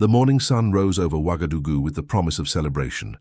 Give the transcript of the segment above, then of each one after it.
The morning sun rose over Ouagadougou with the promise of celebration.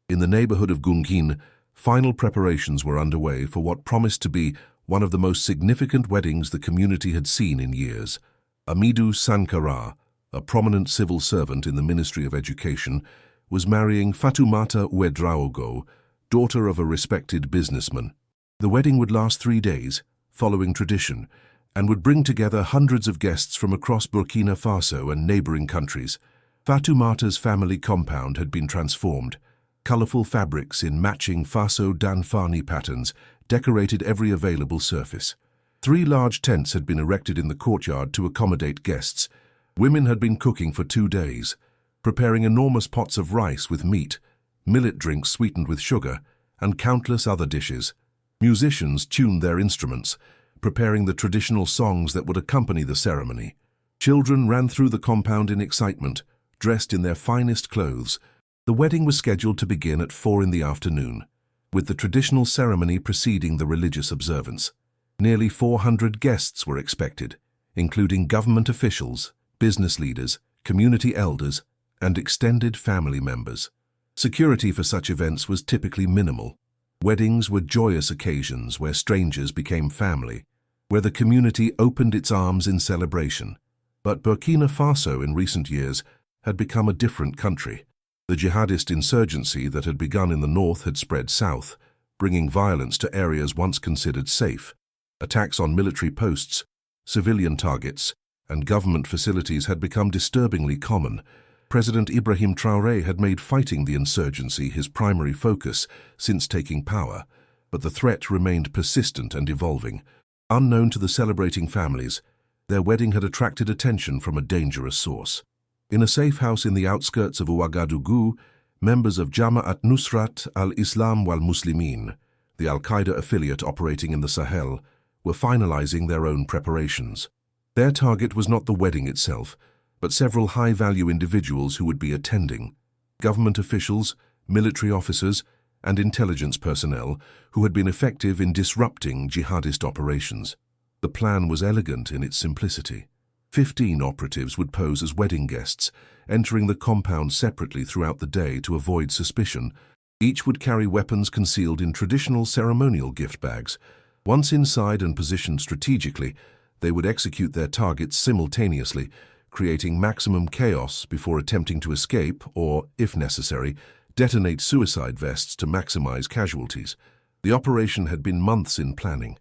In the neighborhood of Gungin, final preparations were underway for what promised to be one of the most significant weddings the community had seen in years. Amidou Sankara, a prominent civil servant in the Ministry of Education, was marrying Fatoumata Ouedraogo, daughter of a respected businessman. The wedding would last 3 days, following tradition, and would bring together hundreds of guests from across Burkina Faso and neighboring countries. Fatoumata's family compound had been transformed. Colorful fabrics in matching Faso Danfani patterns decorated every available surface. 3 large tents had been erected in the courtyard to accommodate guests. Women had been cooking for 2 days, preparing enormous pots of rice with meat, millet drinks sweetened with sugar, and countless other dishes. Musicians tuned their instruments, preparing the traditional songs that would accompany the ceremony. Children ran through the compound in excitement, dressed in their finest clothes. The wedding was scheduled to begin at 4 in the afternoon, with the traditional ceremony preceding the religious observance. Nearly 400 guests were expected, including government officials, business leaders, community elders, and extended family members. Security for such events was typically minimal. Weddings were joyous occasions where strangers became family, where the community opened its arms in celebration. But Burkina Faso in recent years had become a different country. The jihadist insurgency that had begun in the north had spread south, bringing violence to areas once considered safe. Attacks on military posts, civilian targets, and government facilities had become disturbingly common. President Ibrahim Traoré had made fighting the insurgency his primary focus since taking power, but the threat remained persistent and evolving. Unknown to the celebrating families, their wedding had attracted attention from a dangerous source. In a safe house in the outskirts of Ouagadougou, members of Jama'at Nusrat al-Islam wal-Muslimin, the Al-Qaeda affiliate operating in the Sahel, were finalizing their own preparations. Their target was not the wedding itself, but several high-value individuals who would be attending: government officials, military officers, and intelligence personnel who had been effective in disrupting jihadist operations. The plan was elegant in its simplicity. 15 operatives would pose as wedding guests, entering the compound separately throughout the day to avoid suspicion. Each would carry weapons concealed in traditional ceremonial gift bags. Once inside and positioned strategically, they would execute their targets simultaneously, creating maximum chaos before attempting to escape or, if necessary, detonate suicide vests to maximize casualties. The operation had been months in planning.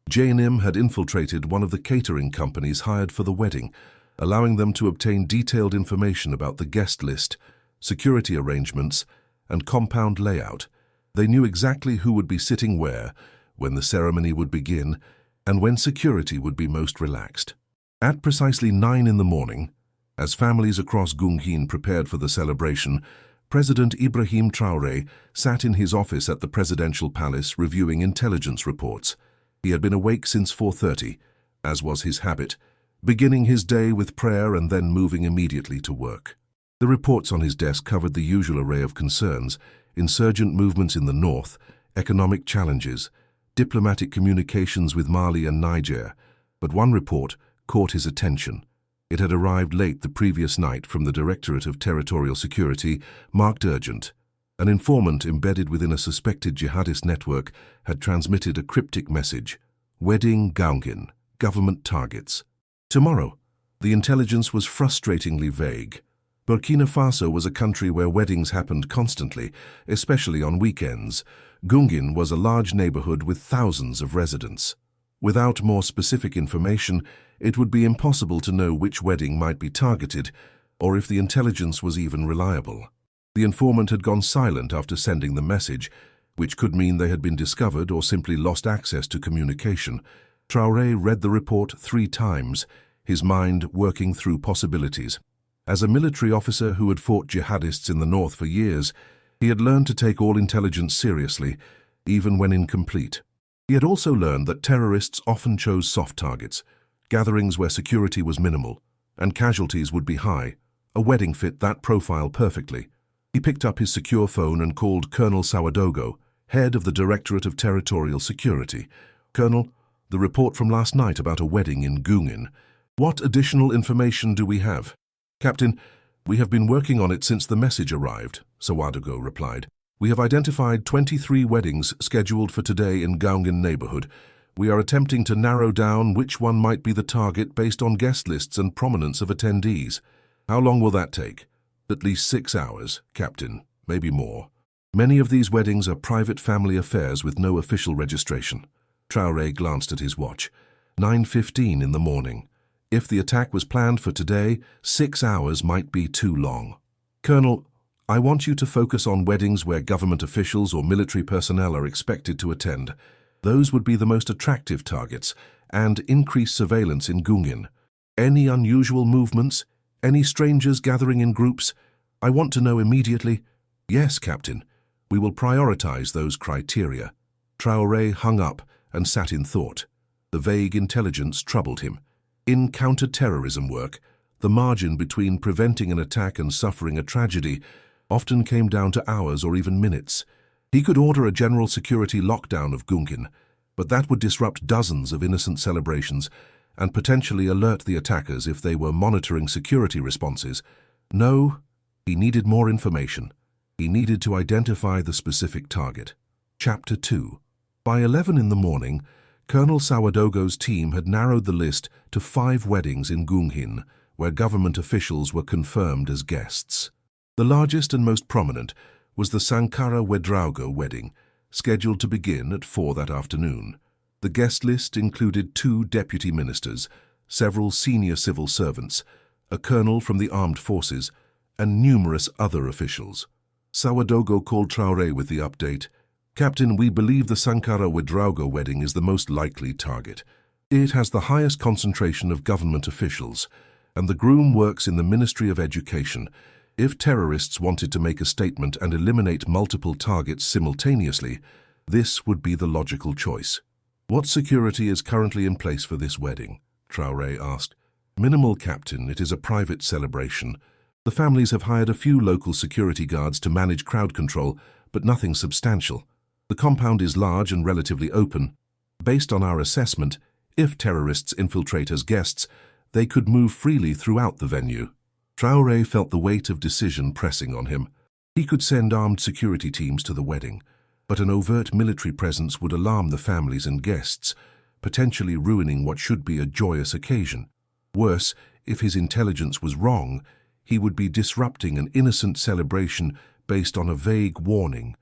JNM had infiltrated one of the catering companies hired for the wedding, allowing them to obtain detailed information about the guest list, security arrangements, and compound layout. They knew exactly who would be sitting where, when the ceremony would begin, and when security would be most relaxed. At precisely 9 in the morning, as families across Gungin prepared for the celebration, President Ibrahim Traoré sat in his office at the presidential palace reviewing intelligence reports. He had been awake since 4:30, as was his habit, beginning his day with prayer and then moving immediately to work. The reports on his desk covered the usual array of concerns: insurgent movements in the north, economic challenges, diplomatic communications with Mali and Niger. But one report caught his attention. It had arrived late the previous night from the Directorate of Territorial Security, marked urgent. An informant embedded within a suspected jihadist network had transmitted a cryptic message: "Wedding Gungin, government targets." Tomorrow. The intelligence was frustratingly vague. Burkina Faso was a country where weddings happened constantly, especially on weekends. Gungin was a large neighborhood with thousands of residents. Without more specific information, it would be impossible to know which wedding might be targeted, or if the intelligence was even reliable. The informant had gone silent after sending the message, which could mean they had been discovered or simply lost access to communication. Traoré read the report 3 times, his mind working through possibilities. As a military officer who had fought jihadists in the north for years, he had learned to take all intelligence seriously, even when incomplete. He had also learned that terrorists often chose soft targets, gatherings where security was minimal, and casualties would be high. A wedding fit that profile perfectly. He picked up his secure phone and called Colonel Sawadogo, head of the Directorate of Territorial Security. "Colonel, the report from last night about a wedding in Gungin. What additional information do we have?" "Captain, "We have been working on it since the message arrived," Sawadogo replied. "We have identified 23 weddings scheduled for today in Gaungin neighborhood. We are attempting to narrow down which one might be the target based on guest lists and prominence of attendees. How long will that take?" "At least 6 hours, Captain, maybe more. Many of these weddings are private family affairs with no official registration." Traoré glanced at his watch. 9:15 in the morning. If the attack was planned for today, 6 hours might be too long. "Colonel, I want you to focus on weddings where government officials or military personnel are expected to attend. Those would be the most attractive targets, and increase surveillance in Gungin. Any unusual movements? Any strangers gathering in groups? I want to know immediately." "Yes, Captain. We will prioritize those criteria." Traoré hung up and sat in thought. The vague intelligence troubled him. In counter-terrorism work, the margin between preventing an attack and suffering a tragedy often came down to hours or even minutes. He could order a general security lockdown of Gungin, but that would disrupt dozens of innocent celebrations and potentially alert the attackers if they were monitoring security responses. No, he needed more information. He needed to identify the specific target. Chapter 2. By 11 in the morning, Colonel Sawadogo's team had narrowed the list to 5 weddings in Gungin, where government officials were confirmed as guests. The largest and most prominent was the Sankara Wedraugo wedding, scheduled to begin at 4 that afternoon. The guest list included 2 deputy ministers, several senior civil servants, a colonel from the armed forces, and numerous other officials. Sawadogo called Traoré with the update. "Captain, we believe the Sankara Wedraugo wedding is the most likely target. It has the highest concentration of government officials, and the groom works in the Ministry of Education. If terrorists wanted to make a statement and eliminate multiple targets simultaneously, this would be the logical choice." "What security is currently in place for this wedding?" Traoré asked. "Minimal, Captain. It is a private celebration. The families have hired a few local security guards to manage crowd control, but nothing substantial. The compound is large and relatively open. Based on our assessment, if terrorists infiltrate as guests, they could move freely throughout the venue." Traoré felt the weight of decision pressing on him. He could send armed security teams to the wedding, but an overt military presence would alarm the families and guests, potentially ruining what should be a joyous occasion. Worse, if his intelligence was wrong, he would be disrupting an innocent celebration based on a vague warning.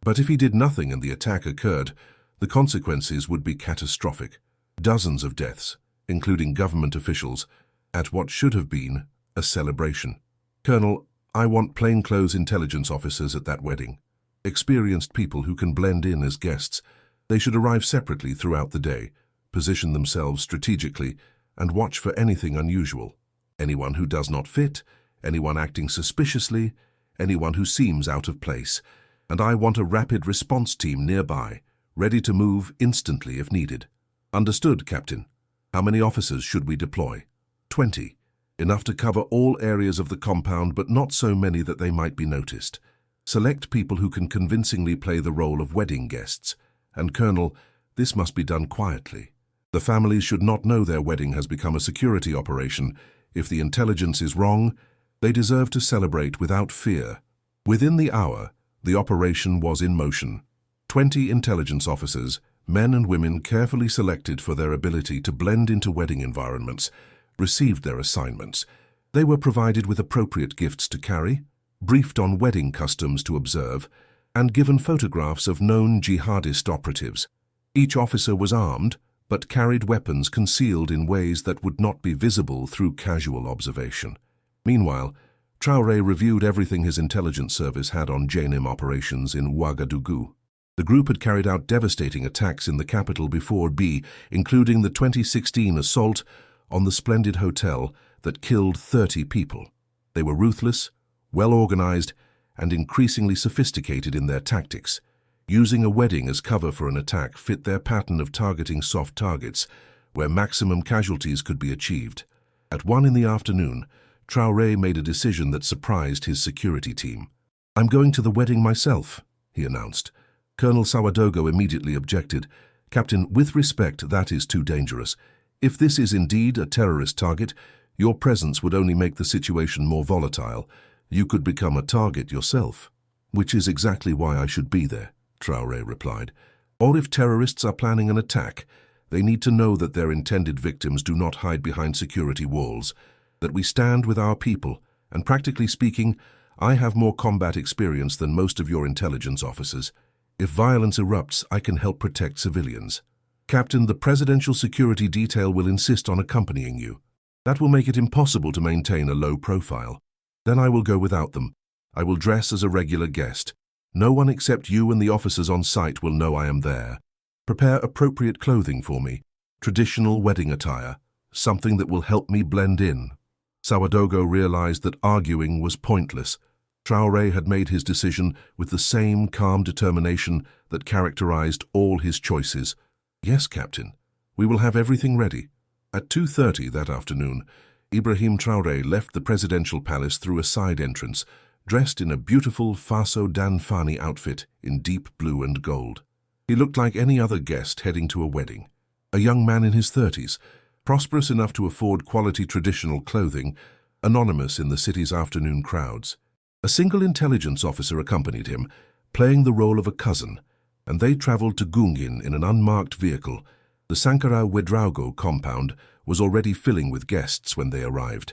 But if he did nothing and the attack occurred, the consequences would be catastrophic. Dozens of deaths, including government officials, at what should have been a celebration. "Colonel, I want plainclothes intelligence officers at that wedding. Experienced people who can blend in as guests. They should arrive separately throughout the day, position themselves strategically, and watch for anything unusual. Anyone who does not fit, anyone acting suspiciously, anyone who seems out of place. And I want a rapid response team nearby, ready to move instantly if needed." "Understood, Captain. How many officers should we deploy?" 20. Enough to cover all areas of the compound, but not so many that they might be noticed. Select people who can convincingly play the role of wedding guests. And Colonel, this must be done quietly. The families should not know their wedding has become a security operation. If the intelligence is wrong, they deserve to celebrate without fear. Within the hour, the operation was in motion. 20 intelligence officers, men and women carefully selected for their ability to blend into wedding environments, received their assignments. They were provided with appropriate gifts to carry, briefed on wedding customs to observe, and given photographs of known jihadist operatives. Each officer was armed, but carried weapons concealed in ways that would not be visible through casual observation. Meanwhile, Traoré reviewed everything his intelligence service had on JNIM operations in Ouagadougou. The group had carried out devastating attacks in the capital before including the 2016 assault on the Splendid Hotel that killed 30 people. They were ruthless, well-organized, and increasingly sophisticated in their tactics. Using a wedding as cover for an attack fit their pattern of targeting soft targets, where maximum casualties could be achieved. At 1 in the afternoon, Traoré made a decision that surprised his security team. "I'm going to the wedding myself," he announced. Colonel Sawadogo immediately objected. "Captain, with respect, that is too dangerous. If this is indeed a terrorist target, Your presence would only make the situation more volatile. You could become a target yourself. Which is exactly why I should be there, Traoré replied. Or if terrorists are planning an attack, they need to know that their intended victims do not hide behind security walls, that we stand with our people, and practically speaking, I have more combat experience than most of your intelligence officers. If violence erupts, I can help protect civilians. Captain, the presidential security detail will insist on accompanying you. That will make it impossible to maintain a low profile. Then I will go without them. I will dress as a regular guest. No one except you and the officers on site will know I am there. Prepare appropriate clothing for me, traditional wedding attire, something that will help me blend in. Ouagadougou realized that arguing was pointless. Traoré had made his decision with the same calm determination that characterized all his choices. Yes, Captain, we will have everything ready. At 2:30 that afternoon, Ibrahim Traoré left the presidential palace through a side entrance, dressed in a beautiful Faso Danfani outfit in deep blue and gold. He looked like any other guest heading to a wedding. A young man in his 30s, prosperous enough to afford quality traditional clothing, anonymous in the city's afternoon crowds. A single intelligence officer accompanied him, playing the role of a cousin, and they traveled to Gungin in an unmarked vehicle. The Sankara Ouedraogo compound was already filling with guests when they arrived.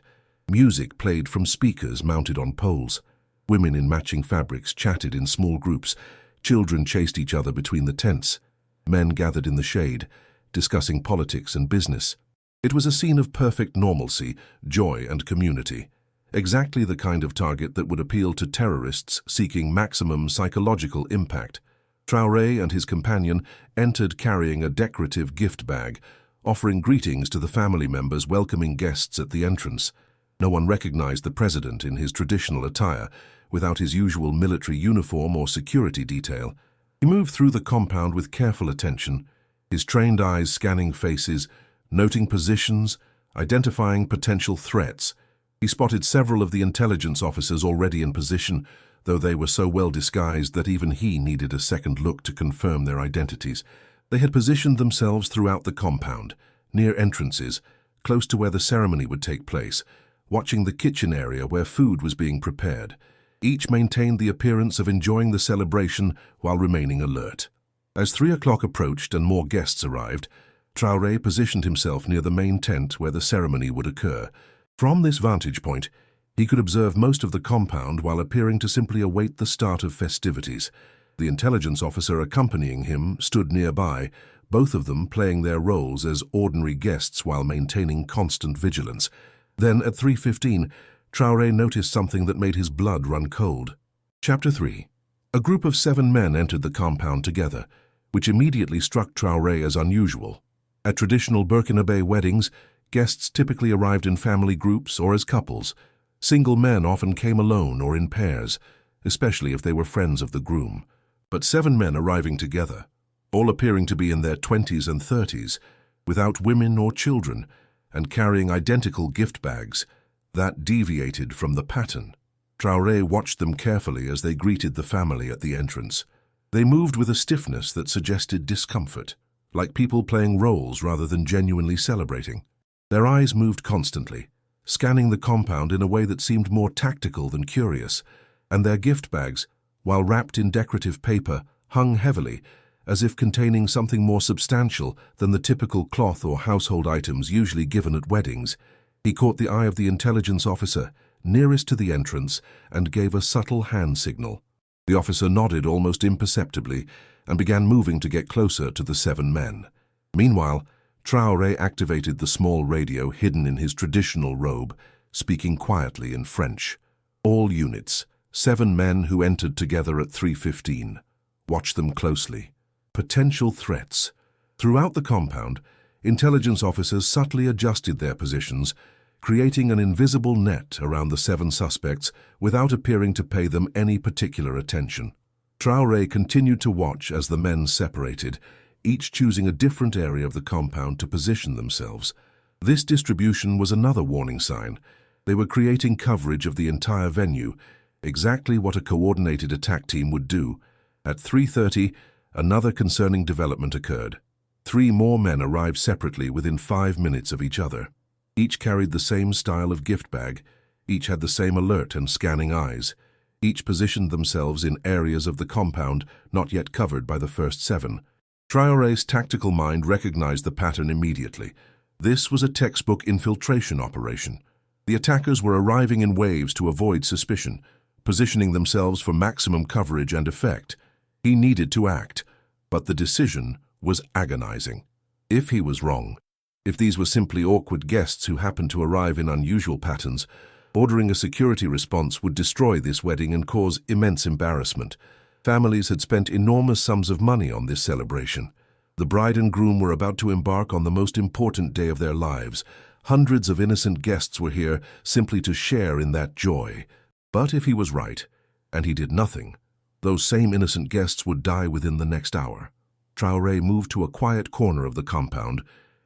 Music played from speakers mounted on poles. Women in matching fabrics chatted in small groups. Children chased each other between the tents. Men gathered in the shade, discussing politics and business. It was a scene of perfect normalcy, joy and community. Exactly the kind of target that would appeal to terrorists seeking maximum psychological impact. Traoré and his companion entered carrying a decorative gift bag, offering greetings to the family members welcoming guests at the entrance. No one recognized the president in his traditional attire, without his usual military uniform or security detail. He moved through the compound with careful attention, his trained eyes scanning faces, noting positions, identifying potential threats. He spotted several of the intelligence officers already in position, though they were so well disguised that even he needed a second look to confirm their identities. They had positioned themselves throughout the compound, near entrances, close to where the ceremony would take place, watching the kitchen area where food was being prepared. Each maintained the appearance of enjoying the celebration while remaining alert. As 3 o'clock approached and more guests arrived, Traoré positioned himself near the main tent where the ceremony would occur. From this vantage point, he could observe most of the compound while appearing to simply await the start of festivities. The intelligence officer accompanying him stood nearby, both of them playing their roles as ordinary guests while maintaining constant vigilance. Then, at 3:15, Traoré noticed something that made his blood run cold. Chapter 3. A group of 7 men entered the compound together, which immediately struck Traoré as unusual. At traditional Burkinabe weddings, guests typically arrived in family groups or as couples. Single men often came alone or in pairs, especially if they were friends of the groom. But 7 men arriving together, all appearing to be in their 20s and 30s, without women or children, and carrying identical gift bags, that deviated from the pattern. Traoré watched them carefully as they greeted the family at the entrance. They moved with a stiffness that suggested discomfort, like people playing roles rather than genuinely celebrating. Their eyes moved constantly, scanning the compound in a way that seemed more tactical than curious, and their gift bags, while wrapped in decorative paper, hung heavily, as if containing something more substantial than the typical cloth or household items usually given at weddings. He caught the eye of the intelligence officer, nearest to the entrance, and gave a subtle hand signal. The officer nodded almost imperceptibly and began moving to get closer to the 7 men. Meanwhile, Traoré activated the small radio hidden in his traditional robe, speaking quietly in French. All units, 7 men who entered together at 3:15. Watch them closely. Potential threats. Throughout the compound, intelligence officers subtly adjusted their positions, creating an invisible net around the 7 suspects without appearing to pay them any particular attention. Traoré continued to watch as the men separated, each choosing a different area of the compound to position themselves. This distribution was another warning sign. They were creating coverage of the entire venue, exactly what a coordinated attack team would do. At 3:30, another concerning development occurred. 3 more men arrived separately within 5 minutes of each other. Each carried the same style of gift bag, each had the same alert and scanning eyes. Each positioned themselves in areas of the compound not yet covered by the first 7. Traoré's tactical mind recognized the pattern immediately. This was a textbook infiltration operation. The attackers were arriving in waves to avoid suspicion, positioning themselves for maximum coverage and effect. He needed to act, but the decision was agonizing. If he was wrong, if these were simply awkward guests who happened to arrive in unusual patterns, ordering a security response would destroy this wedding and cause immense embarrassment. Families had spent enormous sums of money on this celebration. The bride and groom were about to embark on the most important day of their lives. Hundreds of innocent guests were here simply to share in that joy. But if he was right, and he did nothing, those same innocent guests would die within the next hour. Traoré moved to a quiet corner of the compound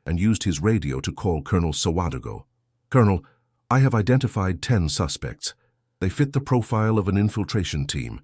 and used his radio to call Colonel Sawadogo. "Colonel, I have identified 10 suspects. They fit the profile of an infiltration team.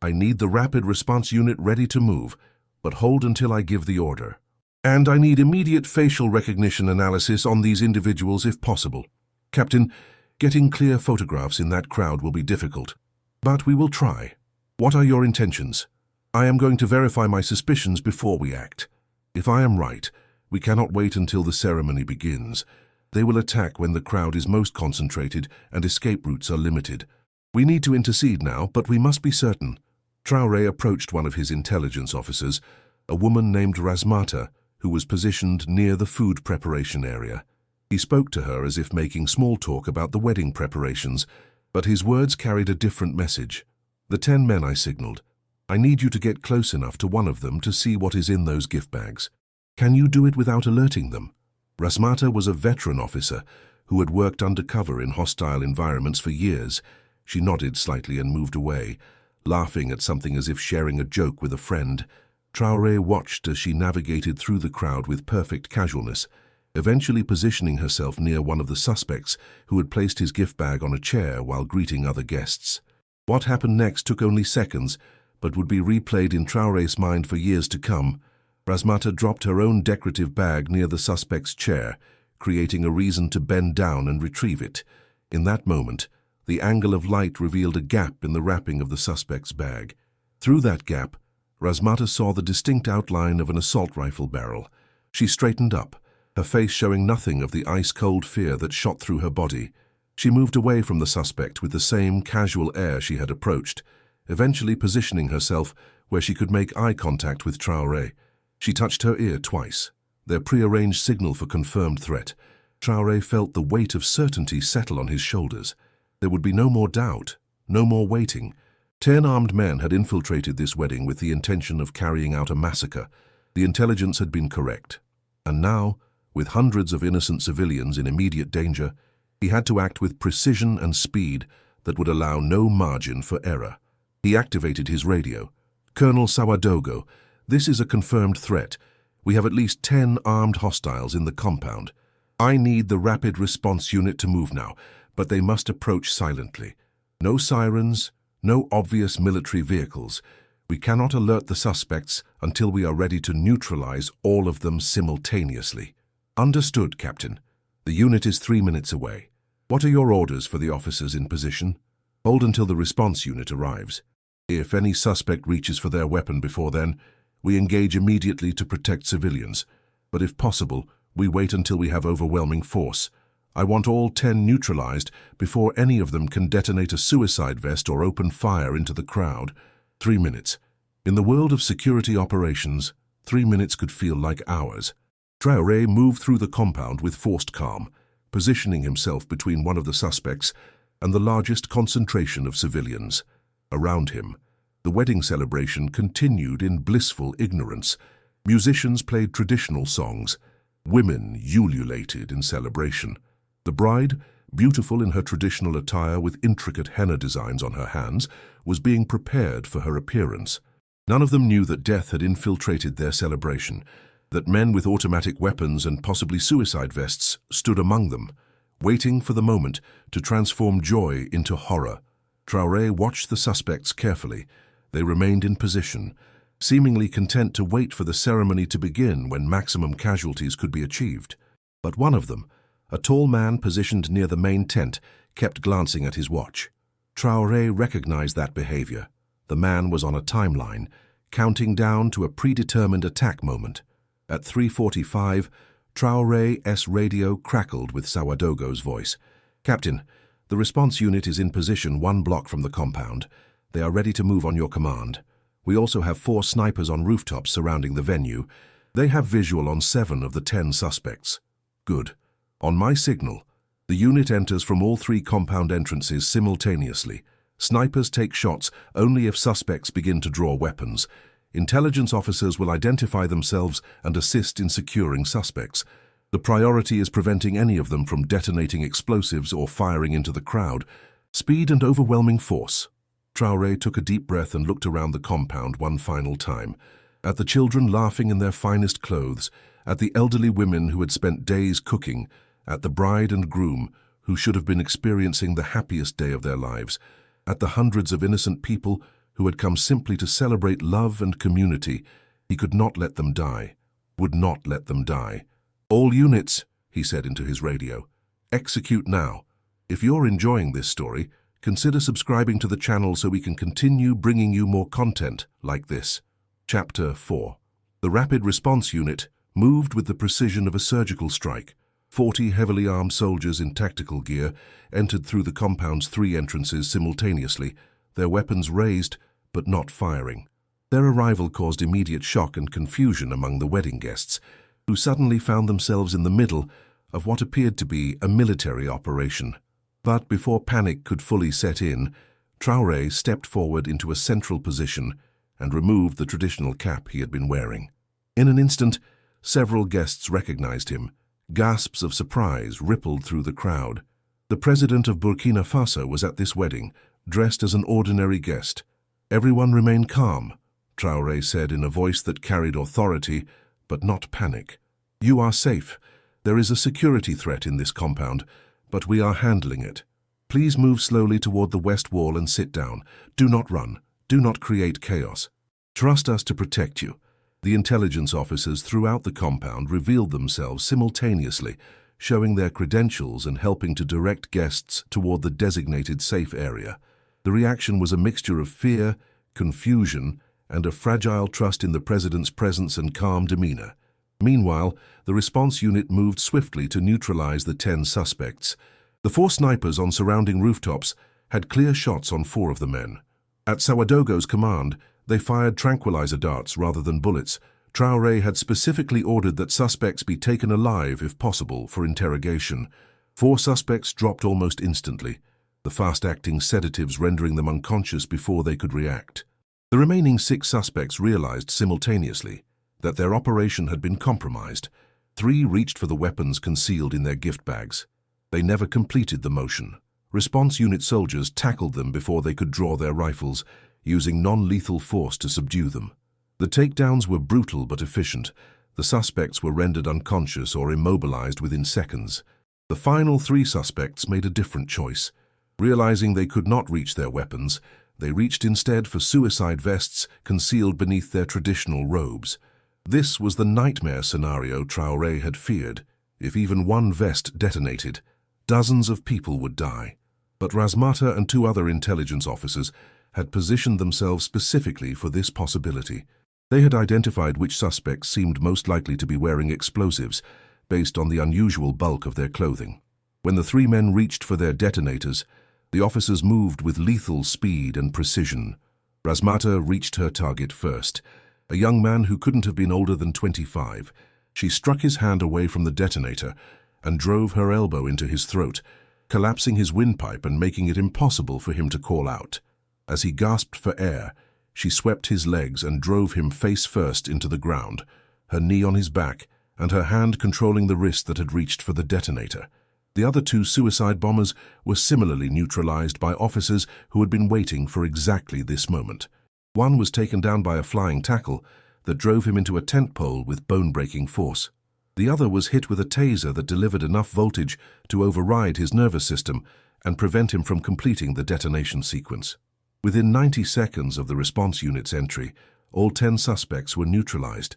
I need the rapid response unit ready to move, but hold until I give the order. And I need immediate facial recognition analysis on these individuals if possible. Captain, getting clear photographs in that crowd will be difficult, but we will try. What are your intentions? I am going to verify my suspicions before we act. If I am right, we cannot wait until the ceremony begins. They will attack when the crowd is most concentrated and escape routes are limited. We need to intercede now, but we must be certain." Traoré approached one of his intelligence officers, a woman named Razmata, who was positioned near the food preparation area. He spoke to her as if making small talk about the wedding preparations, but his words carried a different message. "The 10 men I signaled. I need you to get close enough to one of them to see what is in those gift bags. Can you do it without alerting them?" Razmata was a veteran officer who had worked undercover in hostile environments for years. She nodded slightly and moved away, laughing at something as if sharing a joke with a friend. Traoré watched as she navigated through the crowd with perfect casualness, eventually positioning herself near one of the suspects who had placed his gift bag on a chair while greeting other guests. What happened next took only seconds, but would be replayed in Traoré's mind for years to come. Razmata dropped her own decorative bag near the suspect's chair, creating a reason to bend down and retrieve it. In that moment, the angle of light revealed a gap in the wrapping of the suspect's bag. Through that gap, Razmata saw the distinct outline of an assault rifle barrel. She straightened up, her face showing nothing of the ice-cold fear that shot through her body. She moved away from the suspect with the same casual air she had approached, eventually positioning herself where she could make eye contact with Traoré. She touched her ear twice, their prearranged signal for confirmed threat. Traoré felt the weight of certainty settle on his shoulders. There would be no more doubt, no more waiting. 10 armed men had infiltrated this wedding with the intention of carrying out a massacre. The intelligence had been correct. And now, with hundreds of innocent civilians in immediate danger, he had to act with precision and speed that would allow no margin for error. He activated his radio. "Colonel Sawadogo, this is a confirmed threat. We have at least 10 armed hostiles in the compound. I need the rapid response unit to move now, but they must approach silently. No sirens, no obvious military vehicles. We cannot alert the suspects until we are ready to neutralize all of them simultaneously." "Understood, Captain. The unit is 3 minutes away. What are your orders for the officers in position?" "Hold until the response unit arrives. If any suspect reaches for their weapon before then, we engage immediately to protect civilians. But if possible, we wait until we have overwhelming force. I want all 10 neutralized before any of them can detonate a suicide vest or open fire into the crowd." 3 minutes. In the world of security operations, 3 minutes could feel like hours. Traoré moved through the compound with forced calm, positioning himself between one of the suspects and the largest concentration of civilians. Around him, the wedding celebration continued in blissful ignorance. Musicians played traditional songs. Women ululated in celebration. The bride, beautiful in her traditional attire with intricate henna designs on her hands, was being prepared for her appearance. None of them knew that death had infiltrated their celebration, that men with automatic weapons and possibly suicide vests stood among them, waiting for the moment to transform joy into horror. Traoré watched the suspects carefully. They remained in position, seemingly content to wait for the ceremony to begin when maximum casualties could be achieved. But one of them, A tall man positioned near the main tent kept glancing at his watch. Traoré recognized that behavior. The man was on a timeline, counting down to a predetermined attack moment. At 3:45, Traoré's radio crackled with Sawadogo's voice. "Captain, the response unit is in position 1 block from the compound. They are ready to move on your command. We also have 4 snipers on rooftops surrounding the venue. They have visual on 7 of the 10 suspects." "Good. On my signal, the unit enters from all 3 compound entrances simultaneously. Snipers take shots only if suspects begin to draw weapons. Intelligence officers will identify themselves and assist in securing suspects. The priority is preventing any of them from detonating explosives or firing into the crowd. Speed and overwhelming force." Traoré took a deep breath and looked around the compound one final time. At the children laughing in their finest clothes, at the elderly women who had spent days cooking, at the bride and groom who should have been experiencing the happiest day of their lives, at the hundreds of innocent people who had come simply to celebrate love and community. He could not let them die, would not let them die. "All units," he said into his radio, "execute now. If you're enjoying this story, consider subscribing to the channel so we can continue bringing you more content like this." Chapter 4. The Rapid Response Unit moved with the precision of a surgical strike. 40 heavily armed soldiers in tactical gear entered through the compound's 3 entrances simultaneously, their weapons raised but not firing. Their arrival caused immediate shock and confusion among the wedding guests, who suddenly found themselves in the middle of what appeared to be a military operation. But before panic could fully set in, Traoré stepped forward into a central position and removed the traditional cap he had been wearing. In an instant, several guests recognized him. Gasps of surprise rippled through the crowd. The president of Burkina Faso was at this wedding, dressed as an ordinary guest. "Everyone remain calm," Traoré said in a voice that carried authority, but not panic. "You are safe. There is a security threat in this compound, but we are handling it. Please move slowly toward the west wall and sit down. Do not run. Do not create chaos. Trust us to protect you." The intelligence officers throughout the compound revealed themselves simultaneously, showing their credentials and helping to direct guests toward the designated safe area. The reaction was a mixture of fear, confusion, and a fragile trust in the president's presence and calm demeanor. Meanwhile, the response unit moved swiftly to neutralize the 10 suspects. The 4 snipers on surrounding rooftops had clear shots on 4 of the men. At Sawadogo's command, they fired tranquilizer darts rather than bullets. Traoré had specifically ordered that suspects be taken alive, if possible, for interrogation. 4 suspects dropped almost instantly, the fast-acting sedatives rendering them unconscious before they could react. The remaining 6 suspects realized simultaneously that their operation had been compromised. 3 reached for the weapons concealed in their gift bags. They never completed the motion. Response unit soldiers tackled them before they could draw their rifles, using non-lethal force to subdue them. The takedowns were brutal but efficient. The suspects were rendered unconscious or immobilized within seconds. The final 3 suspects made a different choice. Realizing they could not reach their weapons, they reached instead for suicide vests concealed beneath their traditional robes. This was the nightmare scenario Traoré had feared. If even one vest detonated, dozens of people would die. But Razmata and 2 other intelligence officers had positioned themselves specifically for this possibility. They had identified which suspects seemed most likely to be wearing explosives, based on the unusual bulk of their clothing. When the 3 men reached for their detonators, the officers moved with lethal speed and precision. Razmata reached her target first, a young man who couldn't have been older than 25. She struck his hand away from the detonator and drove her elbow into his throat, collapsing his windpipe and making it impossible for him to call out. As he gasped for air, she swept his legs and drove him face first into the ground, her knee on his back and her hand controlling the wrist that had reached for the detonator. The other 2 suicide bombers were similarly neutralized by officers who had been waiting for exactly this moment. One was taken down by a flying tackle that drove him into a tent pole with bone-breaking force. The other was hit with a taser that delivered enough voltage to override his nervous system and prevent him from completing the detonation sequence. Within 90 seconds of the response unit's entry, all 10 suspects were neutralized.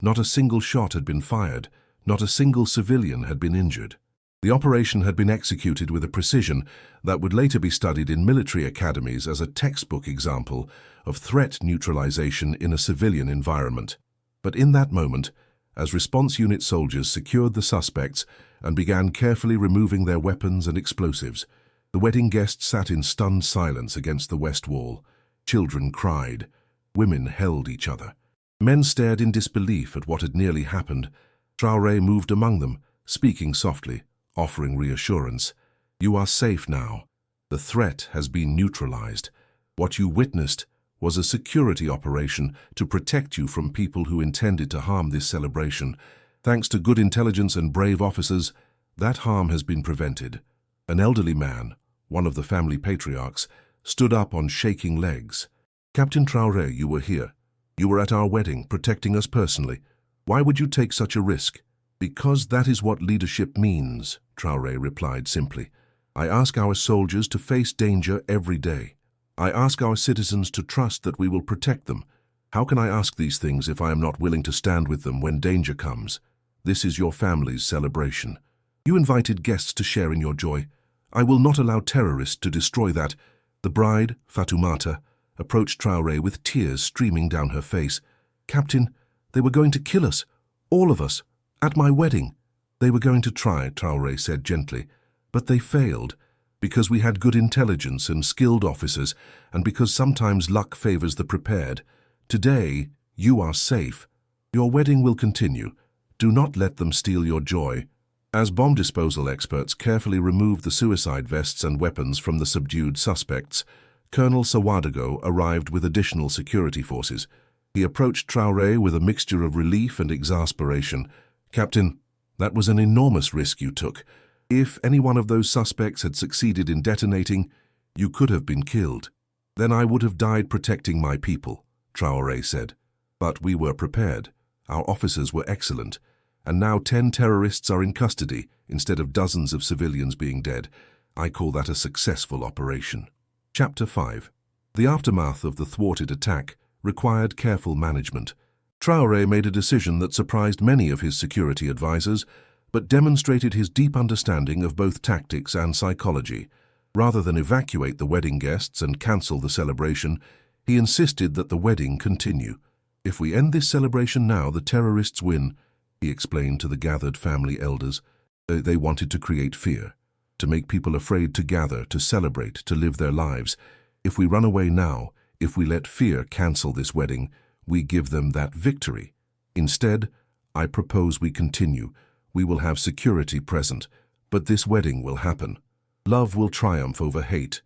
Not a single shot had been fired, not a single civilian had been injured. The operation had been executed with a precision that would later be studied in military academies as a textbook example of threat neutralization in a civilian environment. But in that moment, as response unit soldiers secured the suspects and began carefully removing their weapons and explosives, the wedding guests sat in stunned silence against the west wall. Children cried. Women held each other. Men stared in disbelief at what had nearly happened. Traoré moved among them, speaking softly, offering reassurance. You are safe now. The threat has been neutralized. What you witnessed was a security operation to protect you from people who intended to harm this celebration. Thanks to good intelligence and brave officers, that harm has been prevented. An elderly man, one of the family patriarchs, stood up on shaking legs. Captain Traoré, you were here. You were at our wedding, protecting us personally. Why would you take such a risk? Because that is what leadership means, Traoré replied simply. I ask our soldiers to face danger every day. I ask our citizens to trust that we will protect them. How can I ask these things if I am not willing to stand with them when danger comes? This is your family's celebration. You invited guests to share in your joy. I will not allow terrorists to destroy that. The bride, Fatoumata, approached Traoré with tears streaming down her face. Captain, they were going to kill us, all of us, at my wedding. They were going to try, Traoré said gently, but they failed, because we had good intelligence and skilled officers, and because sometimes luck favors the prepared. Today, you are safe. Your wedding will continue. Do not let them steal your joy. As bomb disposal experts carefully removed the suicide vests and weapons from the subdued suspects, Colonel Sawadago arrived with additional security forces. He approached Traoré with a mixture of relief and exasperation. Captain, that was an enormous risk you took. If any one of those suspects had succeeded in detonating, you could have been killed. Then I would have died protecting my people, Traoré said. But we were prepared. Our officers were excellent. And now 10 terrorists are in custody instead of dozens of civilians being dead. I call that a successful operation. Chapter 5. The aftermath of the thwarted attack required careful management. Traoré made a decision that surprised many of his security advisors, but demonstrated his deep understanding of both tactics and psychology. Rather than evacuate the wedding guests and cancel the celebration, he insisted that the wedding continue. If we end this celebration now, the terrorists win, he explained to the gathered family elders. They wanted to create fear, to make people afraid to gather, to celebrate, to live their lives. If we run away now, if we let fear cancel this wedding, we give them that victory. Instead, I propose we continue. We will have security present, but this wedding will happen. Love will triumph over hate.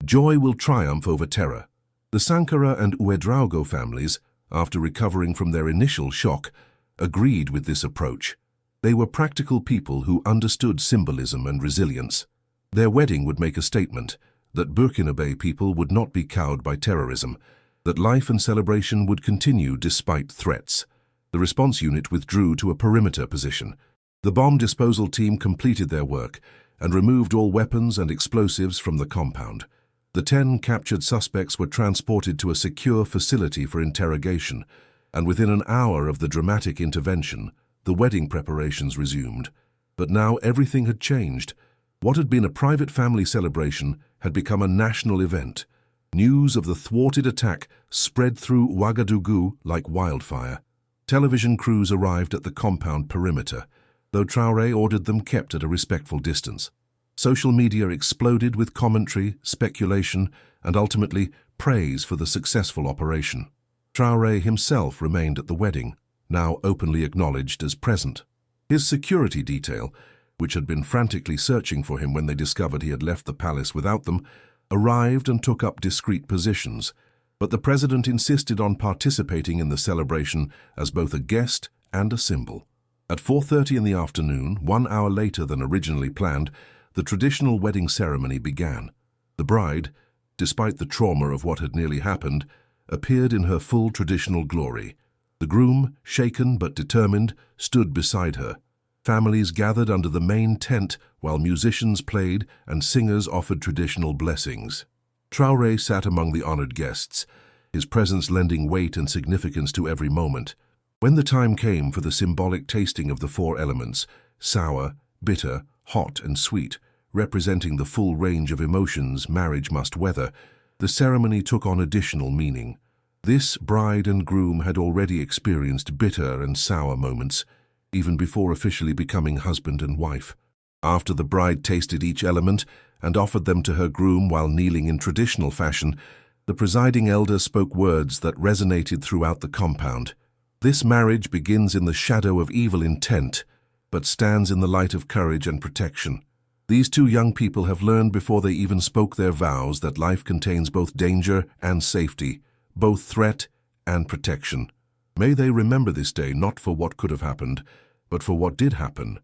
Joy will triumph over terror. The Sankara and Ouedraogo families, after recovering from their initial shock, agreed with this approach. They were practical people who understood symbolism and resilience. Their wedding would make a statement that Burkinabe people would not be cowed by terrorism, that life and celebration would continue despite threats. The response unit withdrew to a perimeter position. The bomb disposal team completed their work and removed all weapons and explosives from the compound. The 10 captured suspects were transported to a secure facility for interrogation, and within an hour of the dramatic intervention, the wedding preparations resumed. But now everything had changed. What had been a private family celebration had become a national event. News of the thwarted attack spread through Ouagadougou like wildfire. Television crews arrived at the compound perimeter, though Traoré ordered them kept at a respectful distance. Social media exploded with commentary, speculation, and ultimately praise for the successful operation. Traoré himself remained at the wedding, now openly acknowledged as present. His security detail, which had been frantically searching for him when they discovered he had left the palace without them, arrived and took up discreet positions, but the president insisted on participating in the celebration as both a guest and a symbol. At 4:30 in the afternoon, 1 hour later than originally planned, the traditional wedding ceremony began. The bride, despite the trauma of what had nearly happened, appeared in her full traditional glory. The groom, shaken but determined, stood beside her. Families gathered under the main tent while musicians played and singers offered traditional blessings. Traoré sat among the honored guests, his presence lending weight and significance to every moment. When the time came for the symbolic tasting of the 4 elements, sour, bitter, hot and sweet, representing the full range of emotions marriage must weather, the ceremony took on additional meaning. This bride and groom had already experienced bitter and sour moments, even before officially becoming husband and wife. After the bride tasted each element and offered them to her groom while kneeling in traditional fashion, the presiding elder spoke words that resonated throughout the compound. This marriage begins in the shadow of evil intent, but stands in the light of courage and protection. These two young people have learned before they even spoke their vows that life contains both danger and safety, both threat and protection. May they remember this day not for what could have happened, but for what did happen.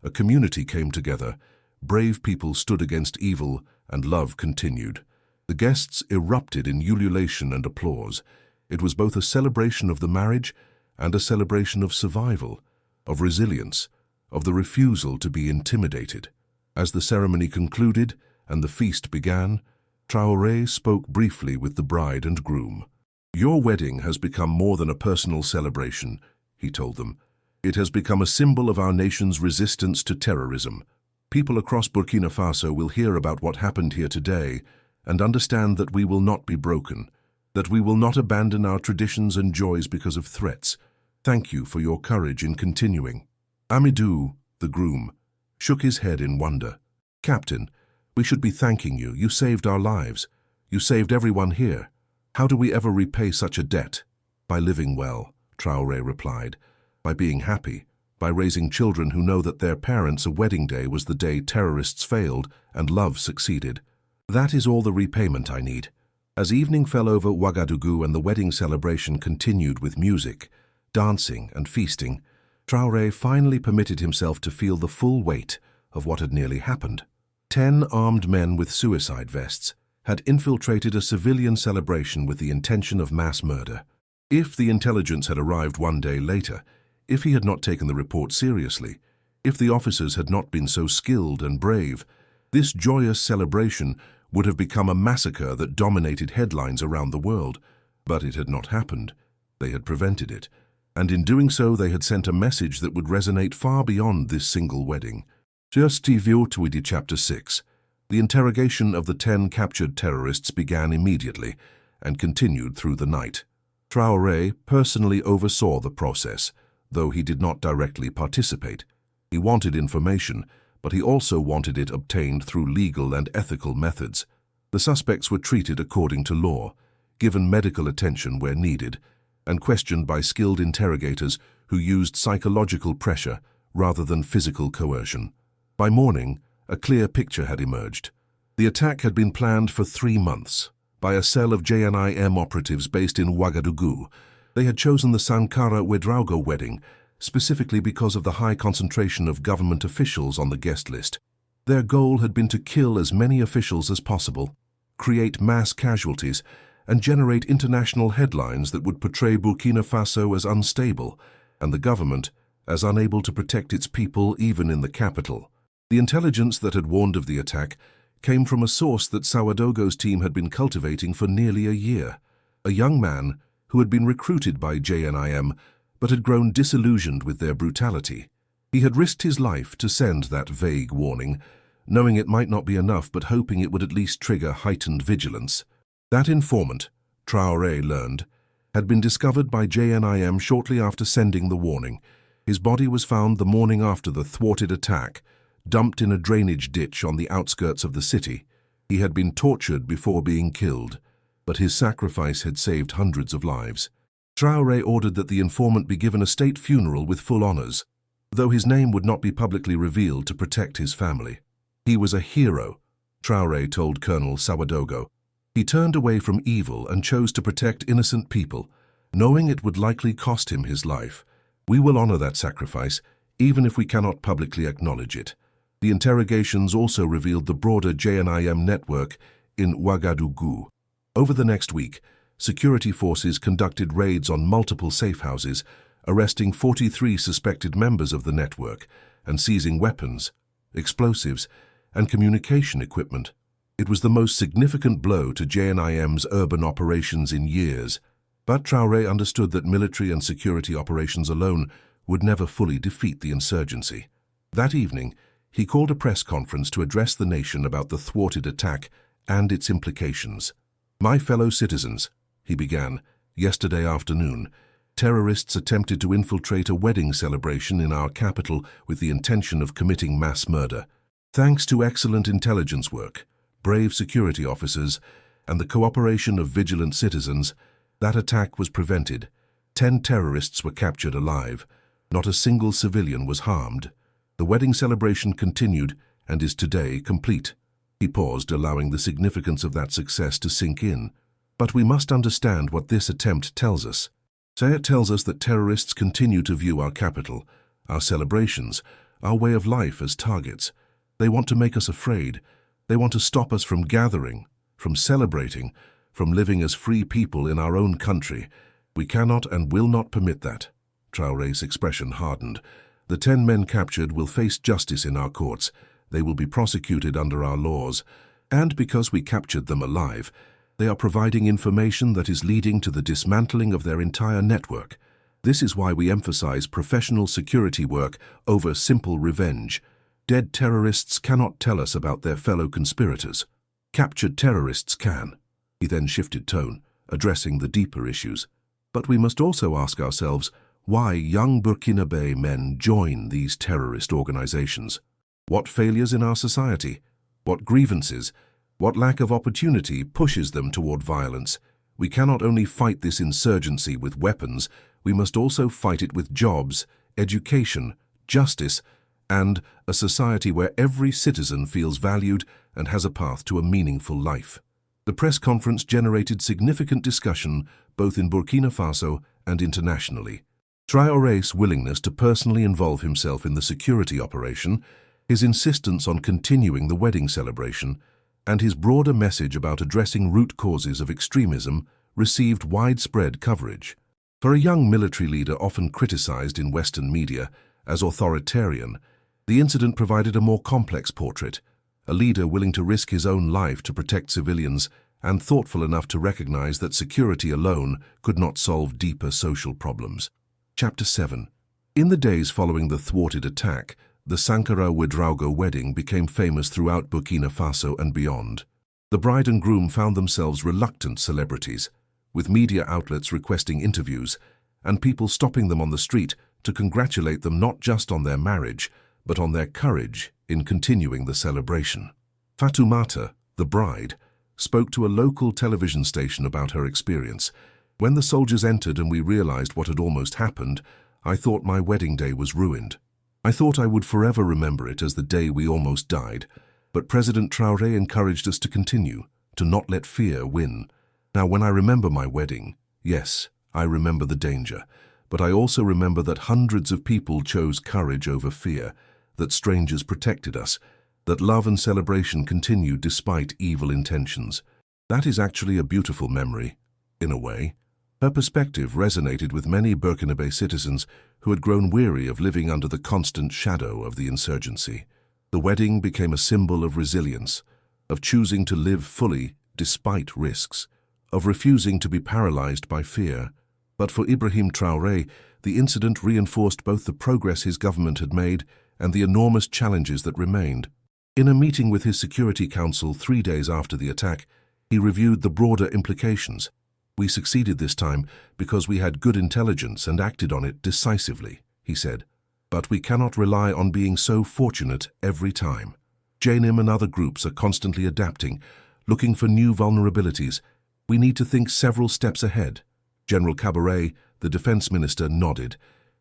A community came together, brave people stood against evil, and love continued. The guests erupted in ululation and applause. It was both a celebration of the marriage and a celebration of survival, of resilience, of the refusal to be intimidated. As the ceremony concluded and the feast began, Traoré spoke briefly with the bride and groom. "Your wedding has become more than a personal celebration," he told them. "It has become a symbol of our nation's resistance to terrorism. People across Burkina Faso will hear about what happened here today and understand that we will not be broken, that we will not abandon our traditions and joys because of threats. Thank you for your courage in continuing." Amidou, the groom, shook his head in wonder. "Captain, we should be thanking you. You saved our lives. You saved everyone here. How do we ever repay such a debt?" "By living well," Traoré replied. "By being happy. By raising children who know that their parents' wedding day was the day terrorists failed and love succeeded. That is all the repayment I need." As evening fell over Ouagadougou and the wedding celebration continued with music, dancing and feasting, Traoré finally permitted himself to feel the full weight of what had nearly happened. 10 armed men with suicide vests had infiltrated a civilian celebration with the intention of mass murder. If the intelligence had arrived one day later, if he had not taken the report seriously, if the officers had not been so skilled and brave, this joyous celebration would have become a massacre that dominated headlines around the world. But it had not happened. They had prevented it. And in doing so, they had sent a message that would resonate far beyond this single wedding. Just TV Chapter 6. The interrogation of the 10 captured terrorists began immediately and continued through the night. Traoré personally oversaw the process, though he did not directly participate. He wanted information, but he also wanted it obtained through legal and ethical methods. The suspects were treated according to law, given medical attention where needed, and questioned by skilled interrogators who used psychological pressure rather than physical coercion. By morning, a clear picture had emerged. The attack had been planned for 3 months by a cell of JNIM operatives based in Ouagadougou. They had chosen the Sankara Ouedraogo wedding specifically because of the high concentration of government officials on the guest list. Their goal had been to kill as many officials as possible, create mass casualties, and generate international headlines that would portray Burkina Faso as unstable and the government as unable to protect its people even in the capital. The intelligence that had warned of the attack came from a source that Ouedraogo's team had been cultivating for nearly a year, a young man who had been recruited by JNIM but had grown disillusioned with their brutality. He had risked his life to send that vague warning, knowing it might not be enough but hoping it would at least trigger heightened vigilance. That informant, Traoré learned, had been discovered by JNIM shortly after sending the warning. His body was found the morning after the thwarted attack, dumped in a drainage ditch on the outskirts of the city. He had been tortured before being killed, but his sacrifice had saved hundreds of lives. Traoré ordered that the informant be given a state funeral with full honors, though his name would not be publicly revealed to protect his family. He was a hero, Traoré told Colonel Ouedraogo. He turned away from evil and chose to protect innocent people, knowing it would likely cost him his life. We will honor that sacrifice, even if we cannot publicly acknowledge it. The interrogations also revealed the broader JNIM network in Ouagadougou. Over the next week, security forces conducted raids on multiple safe houses, arresting 43 suspected members of the network and seizing weapons, explosives, and communication equipment. It was the most significant blow to JNIM's urban operations in years, but Traoré understood that military and security operations alone would never fully defeat the insurgency. That evening, he called a press conference to address the nation about the thwarted attack and its implications. "My fellow citizens," he began, "yesterday afternoon, terrorists attempted to infiltrate a wedding celebration in our capital with the intention of committing mass murder. Thanks to excellent intelligence work, brave security officers, and the cooperation of vigilant citizens, that attack was prevented. 10 terrorists were captured alive. Not a single civilian was harmed. The wedding celebration continued and is today complete." He paused, allowing the significance of that success to sink in. "But we must understand what this attempt tells us. Say it tells us that terrorists continue to view our capital, our celebrations, our way of life as targets. They want to make us afraid. They want to stop us from gathering, from celebrating, from living as free people in our own country. We cannot and will not permit that." Traoré's expression hardened. "The 10 men captured will face justice in our courts. They will be prosecuted under our laws. And because we captured them alive, they are providing information that is leading to the dismantling of their entire network. This is why we emphasize professional security work over simple revenge. Dead terrorists cannot tell us about their fellow conspirators. Captured terrorists can." He then shifted tone, addressing the deeper issues. "But we must also ask ourselves why young Burkinabe men join these terrorist organizations. What failures in our society? What grievances? What lack of opportunity pushes them toward violence? We cannot only fight this insurgency with weapons, we must also fight it with jobs, education, justice, and a society where every citizen feels valued and has a path to a meaningful life." The press conference generated significant discussion both in Burkina Faso and internationally. Traoré's willingness to personally involve himself in the security operation, his insistence on continuing the wedding celebration, and his broader message about addressing root causes of extremism received widespread coverage. For a young military leader often criticized in Western media as authoritarian, the incident provided a more complex portrait, a leader willing to risk his own life to protect civilians and thoughtful enough to recognize that security alone could not solve deeper social problems. Chapter 7. In the days following the thwarted attack, the Sankara Ouedraogo wedding became famous throughout Burkina Faso and beyond. The bride and groom found themselves reluctant celebrities, with media outlets requesting interviews, and people stopping them on the street to congratulate them not just on their marriage, but on their courage in continuing the celebration. Fatoumata, the bride, spoke to a local television station about her experience. "When the soldiers entered and we realized what had almost happened, I thought my wedding day was ruined. I thought I would forever remember it as the day we almost died. But President Traoré encouraged us to continue, to not let fear win. Now when I remember my wedding, yes, I remember the danger, but I also remember that hundreds of people chose courage over fear, that strangers protected us, that love and celebration continued despite evil intentions. That is actually a beautiful memory, in a way." Her perspective resonated with many Burkinabe citizens who had grown weary of living under the constant shadow of the insurgency. The wedding became a symbol of resilience, of choosing to live fully despite risks, of refusing to be paralyzed by fear. But for Ibrahim Traoré, the incident reinforced both the progress his government had made and the enormous challenges that remained. In a meeting with his Security Council 3 days after the attack, he reviewed the broader implications. "We succeeded this time because we had good intelligence and acted on it decisively," he said. "But we cannot rely on being so fortunate every time. JNIM and other groups are constantly adapting, looking for new vulnerabilities. We need to think several steps ahead." General Cabaret, the defense minister, nodded.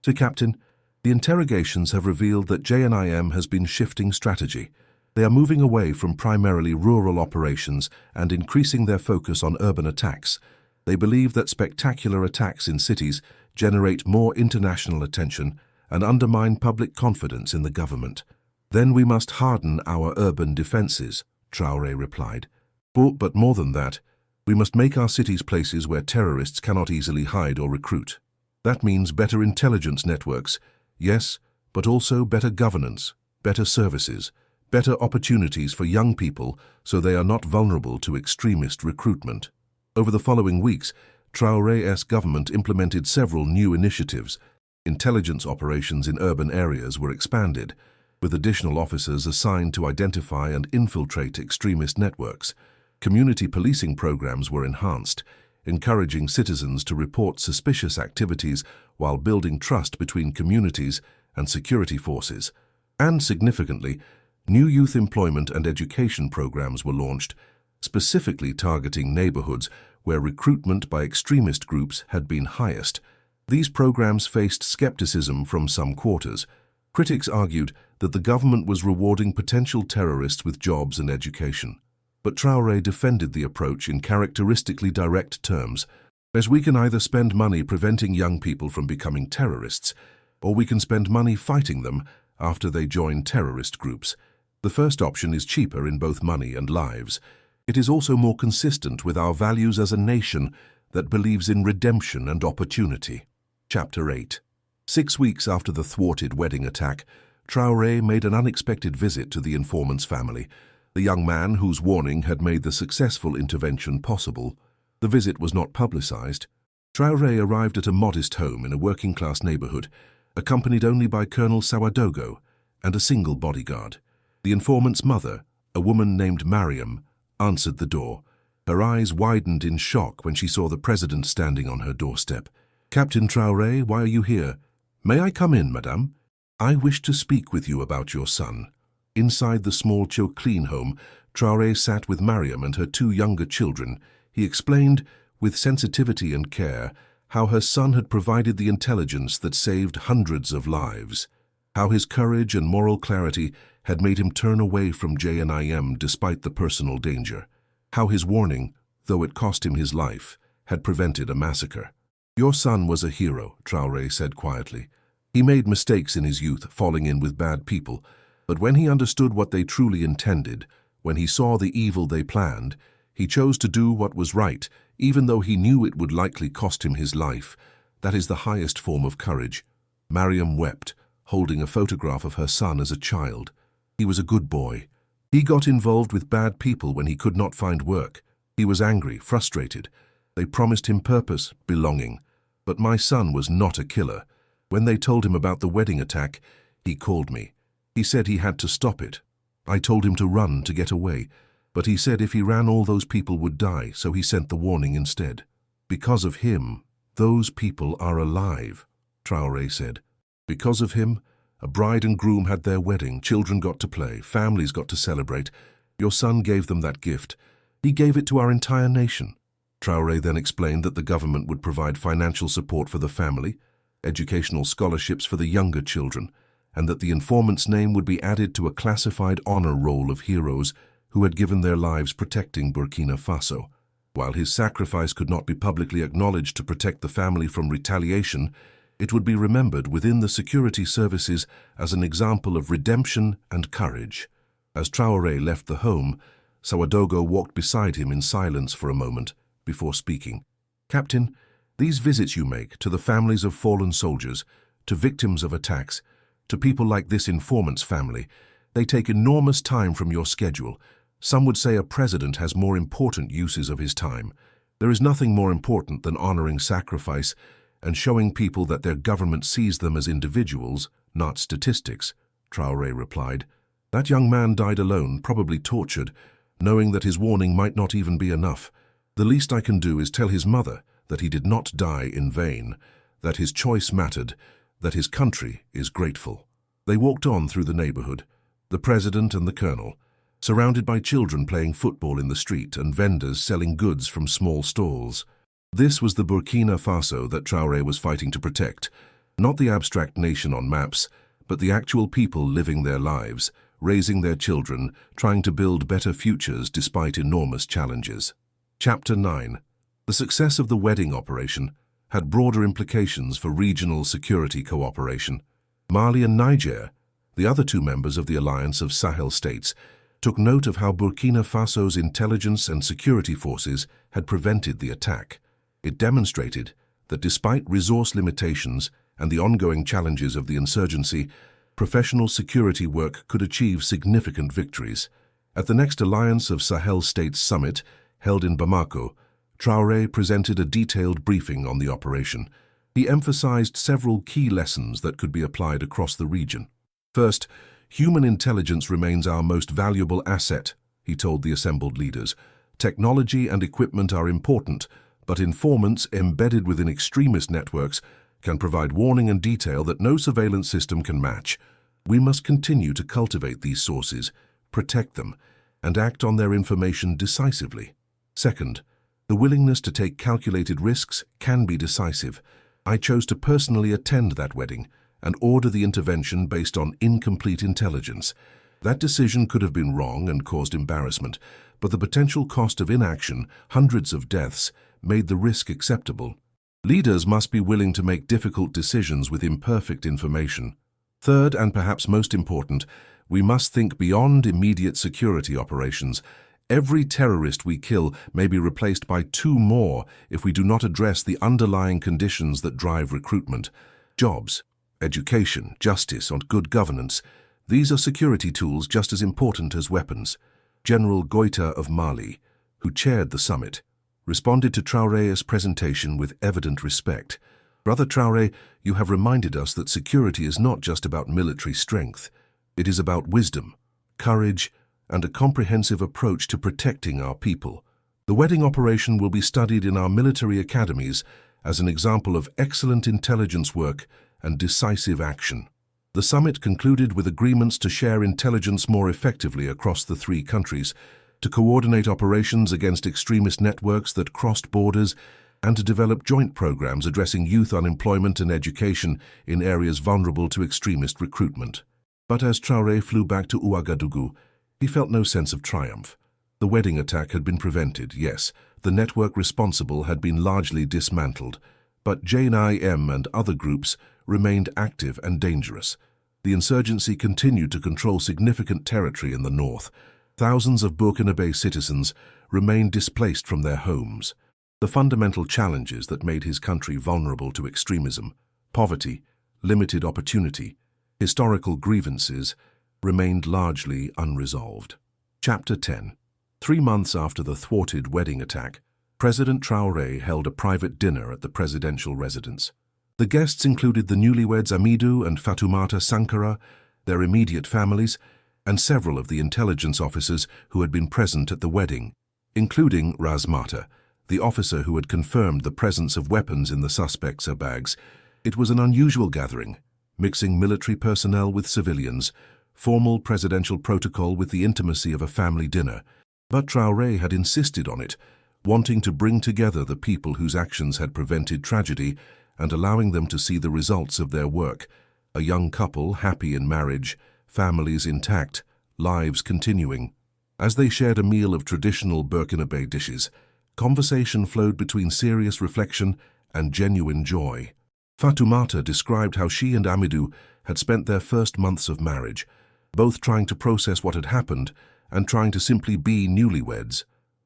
"So, Captain, the interrogations have revealed that JNIM has been shifting strategy. They are moving away from primarily rural operations and increasing their focus on urban attacks. They believe that spectacular attacks in cities generate more international attention and undermine public confidence in the government. Then we must harden our urban defenses," Traoré replied. But more than that, we must make our cities places where terrorists cannot easily hide or recruit. That means better intelligence networks, yes, but also better governance, better services, better opportunities for young people so they are not vulnerable to extremist recruitment. Over the following weeks, Traoré's government implemented several new initiatives. Intelligence operations in urban areas were expanded. with additional officers assigned to identify and infiltrate extremist networks. Community policing programs were enhanced, encouraging citizens to report suspicious activities while building trust between communities and security forces. And significantly, new youth employment and education programs were launched, specifically targeting neighborhoods where recruitment by extremist groups had been highest. These programs faced skepticism from some quarters. Critics argued that the government was rewarding potential terrorists with jobs and education. But Traoré defended the approach in characteristically direct terms, as we can either spend money preventing young people from becoming terrorists, or we can spend money fighting them after they join terrorist groups. The first option is cheaper in both money and lives. It is also more consistent with our values as a nation that believes in redemption and opportunity. Chapter 8. 6 weeks after the thwarted wedding attack, Traoré made an unexpected visit to the informant's family, the young man whose warning had made the successful intervention possible. The visit was not publicized. Traoré arrived at a modest home in a working-class neighborhood, accompanied only by Colonel Sawadogo and a single bodyguard. The informant's mother, a woman named Mariam, answered the door. Her eyes widened in shock when she saw the president standing on her doorstep. "Captain Traoré, why are you here?" "May I come in, madame?" "I wish to speak with you about your son." Inside the small clean home, Traoré sat with Mariam and her 2 younger children. He explained, with sensitivity and care, how her son had provided the intelligence that saved hundreds of lives, how his courage and moral clarity had made him turn away from JNIM despite the personal danger, how his warning, though it cost him his life, had prevented a massacre. "Your son was a hero," Traoré said quietly. "He made mistakes in his youth, falling in with bad people, but when he understood what they truly intended, when he saw the evil they planned, he chose to do what was right, even though he knew it would likely cost him his life. That is the highest form of courage." Mariam wept, holding a photograph of her son as a child. "He was a good boy. He got involved with bad people when he could not find work. He was angry, frustrated. They promised him purpose, belonging. But my son was not a killer. When they told him about the wedding attack, he called me. He said he had to stop it. I told him to run, to get away, but he said if he ran all those people would die, so he sent the warning instead. Because of him, those people are alive," Traoré said. "Because of him, a bride and groom had their wedding, children got to play, families got to celebrate. Your son gave them that gift. He gave it to our entire nation." Traoré then explained that the government would provide financial support for the family, educational scholarships for the younger children, and that the informant's name would be added to a classified honor roll of heroes who had given their lives protecting Burkina Faso. While his sacrifice could not be publicly acknowledged to protect the family from retaliation, it would be remembered within the security services as an example of redemption and courage. As Traoré left the home, Sawadogo walked beside him in silence for a moment before speaking. "Captain, these visits you make to the families of fallen soldiers, to victims of attacks, to people like this informant's family, they take enormous time from your schedule. Some would say a president has more important uses of his time. There is nothing more important than honoring sacrifice and showing people that their government sees them as individuals, not statistics," Traoré replied. "That young man died alone, probably tortured, knowing that his warning might not even be enough. The least I can do is tell his mother that he did not die in vain, that his choice mattered, that his country is grateful." They walked on through the neighborhood, the president and the colonel, surrounded by children playing football in the street and vendors selling goods from small stalls. This was the Burkina Faso that Traoré was fighting to protect, not the abstract nation on maps, but the actual people living their lives, raising their children, trying to build better futures despite enormous challenges. Chapter 9. The success of the wedding operation had broader implications for regional security cooperation. Mali and Niger, the other 2 members of the Alliance of Sahel States, took note of how Burkina Faso's intelligence and security forces had prevented the attack. It demonstrated that despite resource limitations and the ongoing challenges of the insurgency, professional security work could achieve significant victories. At the next Alliance of Sahel States Summit, held in Bamako, Traoré presented a detailed briefing on the operation. He emphasized several key lessons that could be applied across the region. First, Human intelligence remains our most valuable asset, he told the assembled leaders. Technology and equipment are important, but informants embedded within extremist networks can provide warning and detail that no surveillance system can match. We must continue to cultivate these sources, protect them, and act on their information decisively. Second, the willingness to take calculated risks can be decisive. I chose to personally attend that wedding and order the intervention based on incomplete intelligence. That decision could have been wrong and caused embarrassment, but the potential cost of inaction, hundreds of deaths, made the risk acceptable. Leaders must be willing to make difficult decisions with imperfect information. Third, and perhaps most important, we must think beyond immediate security operations. Every terrorist we kill may be replaced by 2 more if we do not address the underlying conditions that drive recruitment. Jobs, education, justice, and good governance. These are security tools just as important as weapons. General Goita of Mali, who chaired the summit, responded to Traoré's presentation with evident respect. Brother Traoré, you have reminded us that security is not just about military strength. It is about wisdom, courage, and a comprehensive approach to protecting our people. The wedding operation will be studied in our military academies as an example of excellent intelligence work and decisive action. The summit concluded with agreements to share intelligence more effectively across the 3 countries, to coordinate operations against extremist networks that crossed borders, and to develop joint programs addressing youth unemployment and education in areas vulnerable to extremist recruitment. But as Traoré flew back to Ouagadougou, he felt no sense of triumph. The wedding attack had been prevented, yes, the network responsible had been largely dismantled, but JNIM and other groups remained active and dangerous. The insurgency continued to control significant territory in the north. Thousands of Burkinabe citizens remained displaced from their homes. The fundamental challenges that made his country vulnerable to extremism, poverty, limited opportunity, historical grievances, remained largely unresolved. Chapter 10. 3 months after the thwarted wedding attack, President Traoré held a private dinner at the presidential residence. The guests included the newlyweds Amidou and Fatoumata Sankara, their immediate families, and several of the intelligence officers who had been present at the wedding, including Razmata, the officer who had confirmed the presence of weapons in the suspects' bags. It was an unusual gathering, mixing military personnel with civilians, formal presidential protocol with the intimacy of a family dinner. But Traoré had insisted on it, wanting to bring together the people whose actions had prevented tragedy and allowing them to see the results of their work. A young couple happy in marriage, families intact, lives continuing. As they shared a meal of traditional Burkinabe dishes, conversation flowed between serious reflection and genuine joy. Fatoumata described how she and Amidou had spent their first months of marriage, both trying to process what had happened and trying to simply be newlyweds.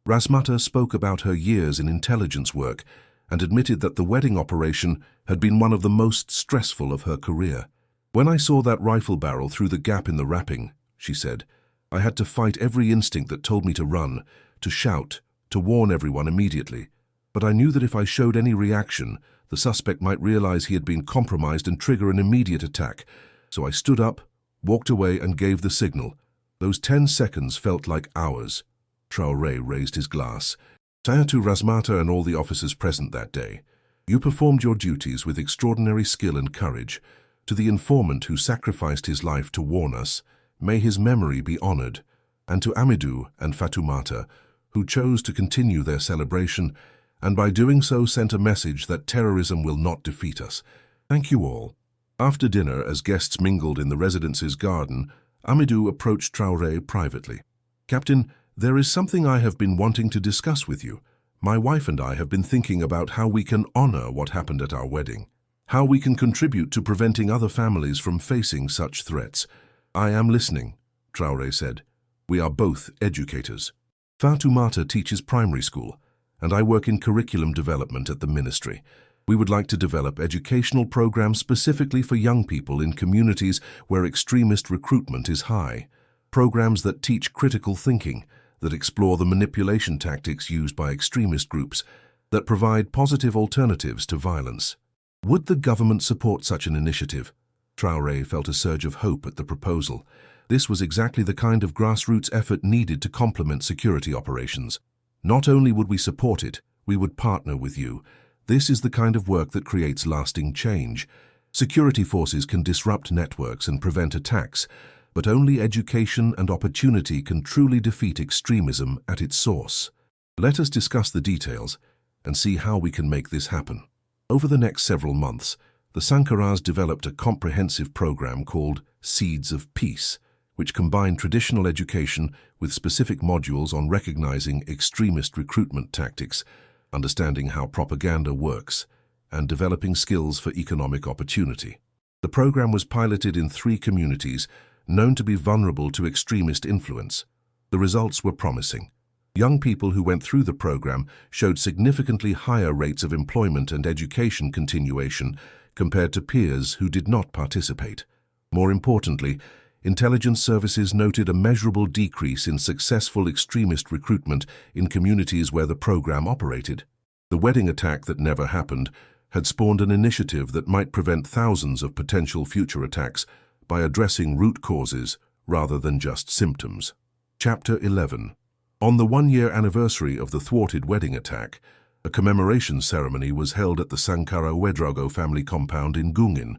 Razmata spoke about her years in intelligence work and admitted that the wedding operation had been one of the most stressful of her career. "When I saw that rifle barrel through the gap in the wrapping," she said, "I had to fight every instinct that told me to run, to shout, to warn everyone immediately. But I knew that if I showed any reaction, the suspect might realize he had been compromised and trigger an immediate attack. So I stood up, walked away and gave the signal. Those 10 seconds felt like hours." Traoré raised his glass. "To Razmata and all the officers present that day, you performed your duties with extraordinary skill and courage. To the informant who sacrificed his life to warn us, may his memory be honored. And to Amidou and Fatoumata, who chose to continue their celebration, and by doing so sent a message that terrorism will not defeat us. Thank you all." After dinner, as guests mingled in the residence's garden, Amidou approached Traoré privately. "Captain, there is something I have been wanting to discuss with you. My wife and I have been thinking about how we can honor what happened at our wedding, how we can contribute to preventing other families from facing such threats." "I am listening," Traoré said. "We are both educators. Fatoumata teaches primary school, and I work in curriculum development at the ministry. We would like to develop educational programs specifically for young people in communities where extremist recruitment is high. Programs that teach critical thinking, that explore the manipulation tactics used by extremist groups, that provide positive alternatives to violence." "Would the government support such an initiative?" Traoré felt a surge of hope at the proposal. This was exactly the kind of grassroots effort needed to complement security operations. Not only would we support it, we would partner with you. This is the kind of work that creates lasting change. Security forces can disrupt networks and prevent attacks, but only education and opportunity can truly defeat extremism at its source. Let us discuss the details and see how we can make this happen. Over the next several months, the Sankaras developed a comprehensive program called Seeds of Peace, which combined traditional education with specific modules on recognizing extremist recruitment tactics, understanding how propaganda works, and developing skills for economic opportunity. The program was piloted in 3 communities known to be vulnerable to extremist influence. The results were promising. Young people who went through the program showed significantly higher rates of employment and education continuation compared to peers who did not participate. More importantly, intelligence services noted a measurable decrease in successful extremist recruitment in communities where the program operated. The wedding attack that never happened had spawned an initiative that might prevent thousands of potential future attacks by addressing root causes rather than just symptoms. Chapter 11. On the 1-year anniversary of the thwarted wedding attack, a commemoration ceremony was held at the Sankara Wedrago family compound in Gungin.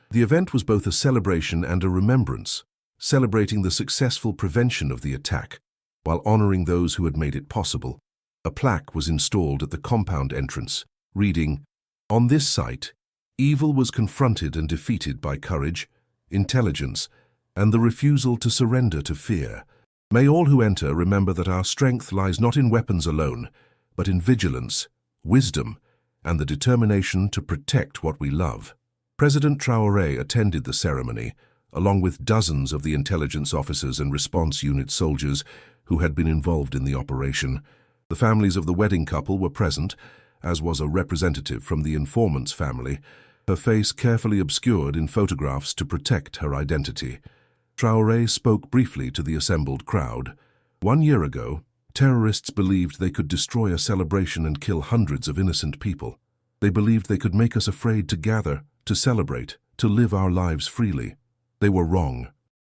The event was both a celebration and a remembrance, celebrating the successful prevention of the attack while honoring those who had made it possible. A plaque was installed at the compound entrance, reading, "On this site, evil was confronted and defeated by courage, intelligence, and the refusal to surrender to fear. May all who enter remember that our strength lies not in weapons alone, but in vigilance, wisdom, and the determination to protect what we love." President Traoré attended the ceremony, along with dozens of the intelligence officers and response unit soldiers who had been involved in the operation. The families of the wedding couple were present, as was a representative from the informant's family, her face carefully obscured in photographs to protect her identity. Traoré spoke briefly to the assembled crowd. 1 year ago, terrorists believed they could destroy a celebration and kill hundreds of innocent people. They believed they could make us afraid to gather, to celebrate, to live our lives freely. They were wrong.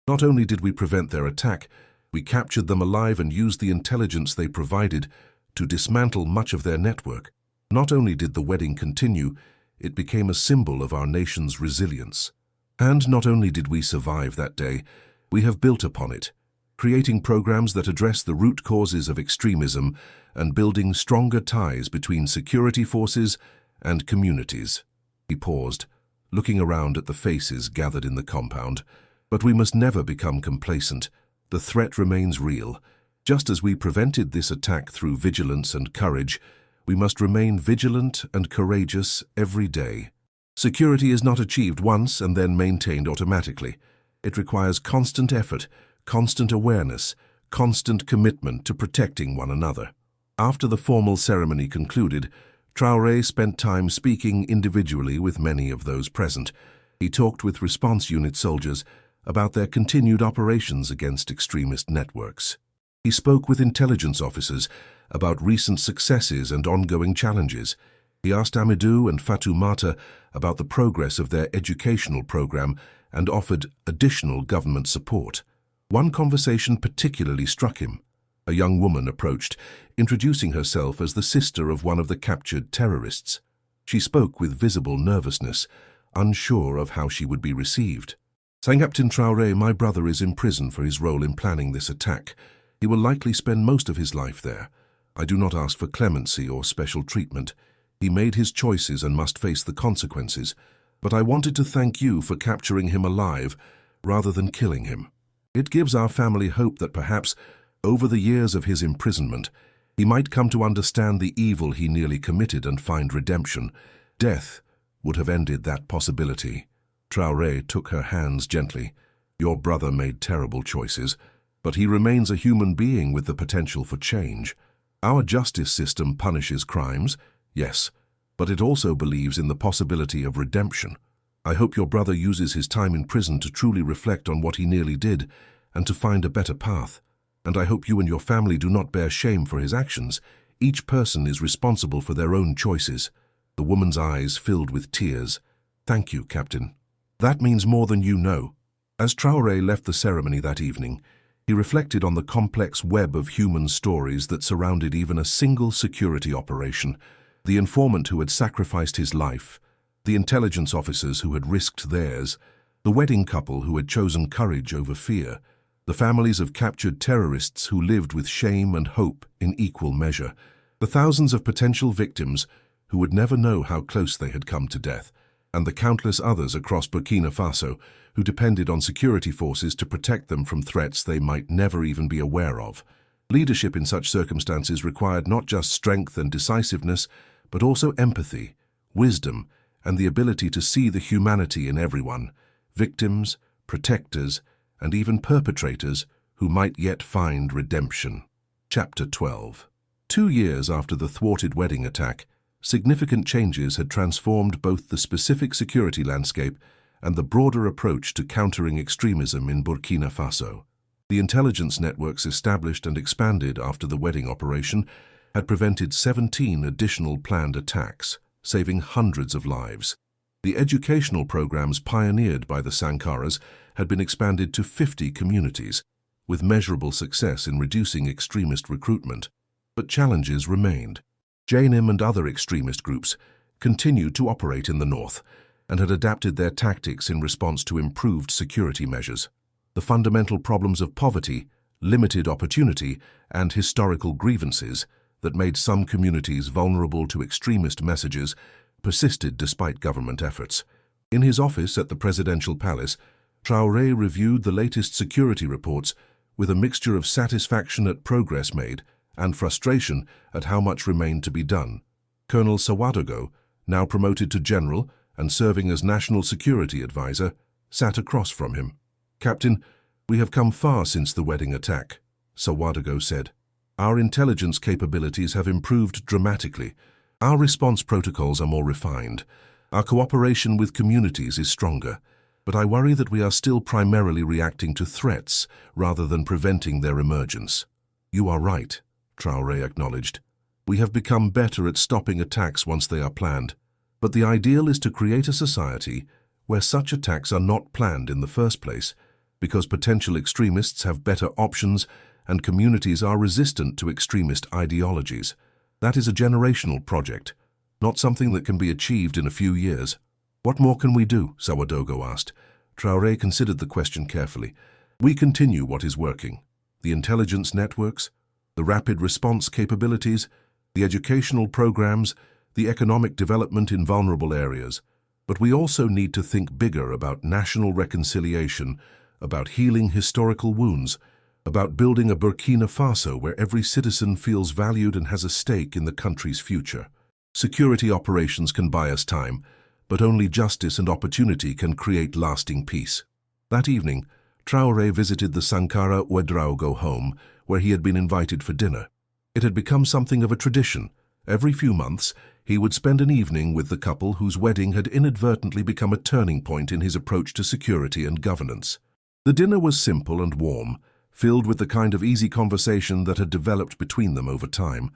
Not only did we prevent their attack, we captured them alive and used the intelligence they provided to dismantle much of their network. Not only did the wedding continue, it became a symbol of our nation's resilience. And not only did we survive that day, we have built upon it, creating programs that address the root causes of extremism and building stronger ties between security forces and communities. He paused, looking around at the faces gathered in the compound. But we must never become complacent. The threat remains real. Just as we prevented this attack through vigilance and courage, we must remain vigilant and courageous every day. Security is not achieved once and then maintained automatically. It requires constant effort, constant awareness, constant commitment to protecting one another. After the formal ceremony concluded, Traoré spent time speaking individually with many of those present. He talked with response unit soldiers about their continued operations against extremist networks. He spoke with intelligence officers about recent successes and ongoing challenges. He asked Amidou and Fatoumata about the progress of their educational program and offered additional government support. One conversation particularly struck him. A young woman approached, introducing herself as the sister of one of the captured terrorists. She spoke with visible nervousness, unsure of how she would be received. "Captain Traoré, my brother is in prison for his role in planning this attack. He will likely spend most of his life there. I do not ask for clemency or special treatment. He made his choices and must face the consequences. But I wanted to thank you for capturing him alive rather than killing him. It gives our family hope that perhaps, over the years of his imprisonment, he might come to understand the evil he nearly committed and find redemption. Death would have ended that possibility." Traoré took her hands gently. "Your brother made terrible choices, but he remains a human being with the potential for change. Our justice system punishes crimes, yes, but it also believes in the possibility of redemption. I hope your brother uses his time in prison to truly reflect on what he nearly did and to find a better path. And I hope you and your family do not bear shame for his actions. Each person is responsible for their own choices." The woman's eyes filled with tears. "Thank you, Captain. That means more than you know." As Traoré left the ceremony that evening, he reflected on the complex web of human stories that surrounded even a single security operation: the informant who had sacrificed his life, the intelligence officers who had risked theirs, the wedding couple who had chosen courage over fear, the families of captured terrorists who lived with shame and hope in equal measure, the thousands of potential victims who would never know how close they had come to death, and the countless others across Burkina Faso who depended on security forces to protect them from threats they might never even be aware of. Leadership in such circumstances required not just strength and decisiveness, but also empathy, wisdom, and the ability to see the humanity in everyone: victims, protectors, and even perpetrators who might yet find redemption. Chapter 12. 2 years after the thwarted wedding attack, significant changes had transformed both the specific security landscape and the broader approach to countering extremism in Burkina Faso. The intelligence networks established and expanded after the wedding operation had prevented 17 additional planned attacks, saving hundreds of lives. The educational programs pioneered by the Sankaras had been expanded to 50 communities, with measurable success in reducing extremist recruitment. But challenges remained. Jainim and other extremist groups continued to operate in the north and had adapted their tactics in response to improved security measures. The fundamental problems of poverty, limited opportunity, and historical grievances that made some communities vulnerable to extremist messages persisted despite government efforts. In his office at the presidential palace, Traoré reviewed the latest security reports with a mixture of satisfaction at progress made and frustration at how much remained to be done. Colonel Sawadogo, now promoted to general and serving as national security advisor, sat across from him. "Captain, we have come far since the wedding attack," Sawadogo said. "Our intelligence capabilities have improved dramatically. Our response protocols are more refined. Our cooperation with communities is stronger. But I worry that we are still primarily reacting to threats rather than preventing their emergence." "You are right," Traoré acknowledged. "We have become better at stopping attacks once they are planned. But the ideal is to create a society where such attacks are not planned in the first place, because potential extremists have better options and communities are resistant to extremist ideologies. That is a generational project, not something that can be achieved in a few years." "What more can we do?" Sawadogo asked. Traoré considered the question carefully. "We continue what is working: the intelligence networks, the rapid response capabilities, the educational programs, the economic development in vulnerable areas. But we also need to think bigger about national reconciliation, about healing historical wounds, about building a Burkina Faso where every citizen feels valued and has a stake in the country's future. Security operations can buy us time, but only justice and opportunity can create lasting peace." That evening, Traoré visited the Sankara Ouedraogo home, where he had been invited for dinner. It had become something of a tradition. Every few months, he would spend an evening with the couple whose wedding had inadvertently become a turning point in his approach to security and governance. The dinner was simple and warm, filled with the kind of easy conversation that had developed between them over time.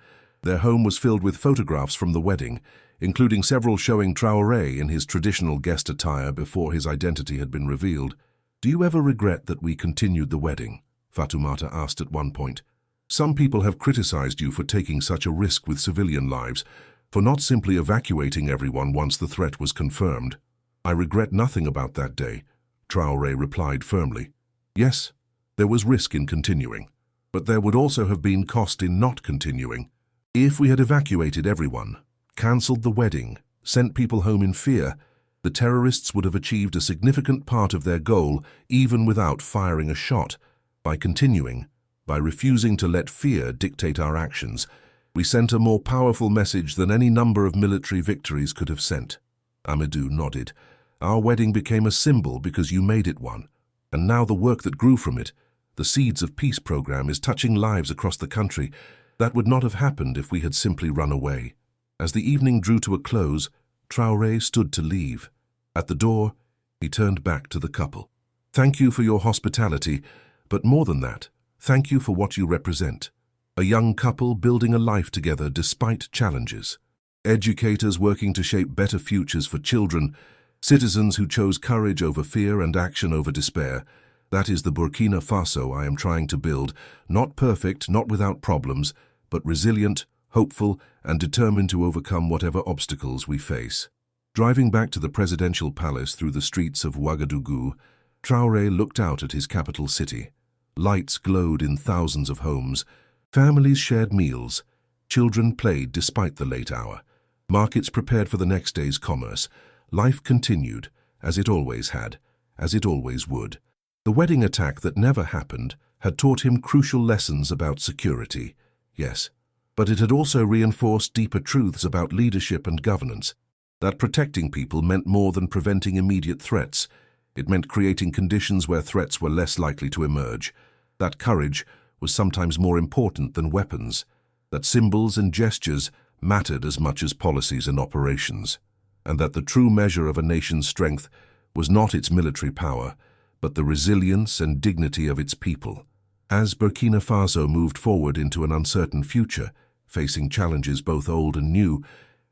Their home was filled with photographs from the wedding, including several showing Traoré in his traditional guest attire before his identity had been revealed. "Do you ever regret that we continued the wedding?" Fatoumata asked at one point. "Some people have criticized you for taking such a risk with civilian lives, for not simply evacuating everyone once the threat was confirmed." "I regret nothing about that day," Traoré replied firmly. "Yes, there was risk in continuing, but there would also have been cost in not continuing. If we had evacuated everyone, cancelled the wedding, sent people home in fear, the terrorists would have achieved a significant part of their goal even without firing a shot. By continuing, by refusing to let fear dictate our actions, we sent a more powerful message than any number of military victories could have sent." Amadou nodded. "Our wedding became a symbol because you made it one. And now the work that grew from it, the Seeds of Peace program, is touching lives across the country. That would not have happened if we had simply run away." As the evening drew to a close, Traoré stood to leave. At the door, he turned back to the couple. "Thank you for your hospitality, but more than that, thank you for what you represent. A young couple building a life together despite challenges. Educators working to shape better futures for children, Citizens who chose courage over fear and action over despair. That is the Burkina Faso I am trying to build, not perfect, not without problems, but resilient, hopeful, and determined to overcome whatever obstacles we face. Driving back to the presidential palace through the streets of Ouagadougou, Traoré looked out at his capital city. Lights glowed in thousands of homes. Families shared meals. Children played despite the late hour. Markets prepared for the next day's commerce. Life continued, as it always had, as it always would. The wedding attack that never happened had taught him crucial lessons about security, yes, but it had also reinforced deeper truths about leadership and governance. That protecting people meant more than preventing immediate threats. It meant creating conditions where threats were less likely to emerge. That courage was sometimes more important than weapons. That symbols and gestures mattered as much as policies and operations. And that the true measure of a nation's strength was not its military power, but the resilience and dignity of its people. As Burkina Faso moved forward into an uncertain future, facing challenges both old and new,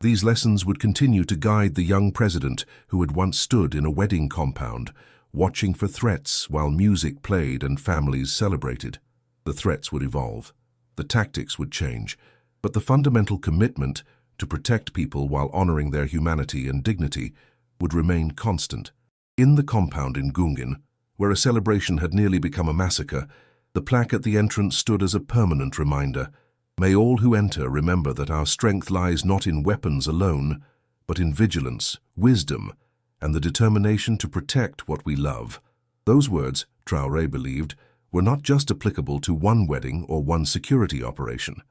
these lessons would continue to guide the young president who had once stood in a wedding compound, watching for threats while music played and families celebrated. The threats would evolve, the tactics would change, but the fundamental commitment to protect people while honoring their humanity and dignity would remain constant. In the compound in Gungin, where a celebration had nearly become a massacre, the plaque at the entrance stood as a permanent reminder. May all who enter remember that our strength lies not in weapons alone, but in vigilance, wisdom, and the determination to protect what we love. Those words, Traoré believed, were not just applicable to one wedding or one security operation.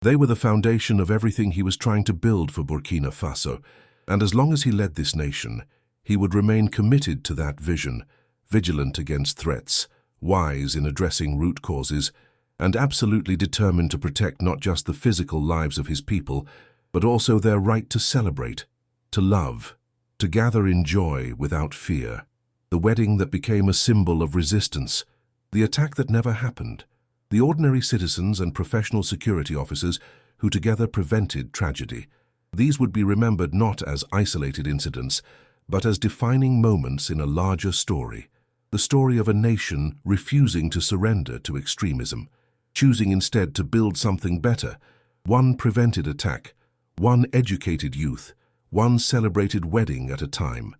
They were the foundation of everything he was trying to build for Burkina Faso, and as long as he led this nation, he would remain committed to that vision, vigilant against threats, wise in addressing root causes, and absolutely determined to protect not just the physical lives of his people, but also their right to celebrate, to love, to gather in joy without fear. The wedding that became a symbol of resistance, the attack that never happened, the ordinary citizens and professional security officers who together prevented tragedy. These would be remembered not as isolated incidents, but as defining moments in a larger story, the story of a nation refusing to surrender to extremism, choosing instead to build something better, one prevented attack, one educated youth, one celebrated wedding at a time.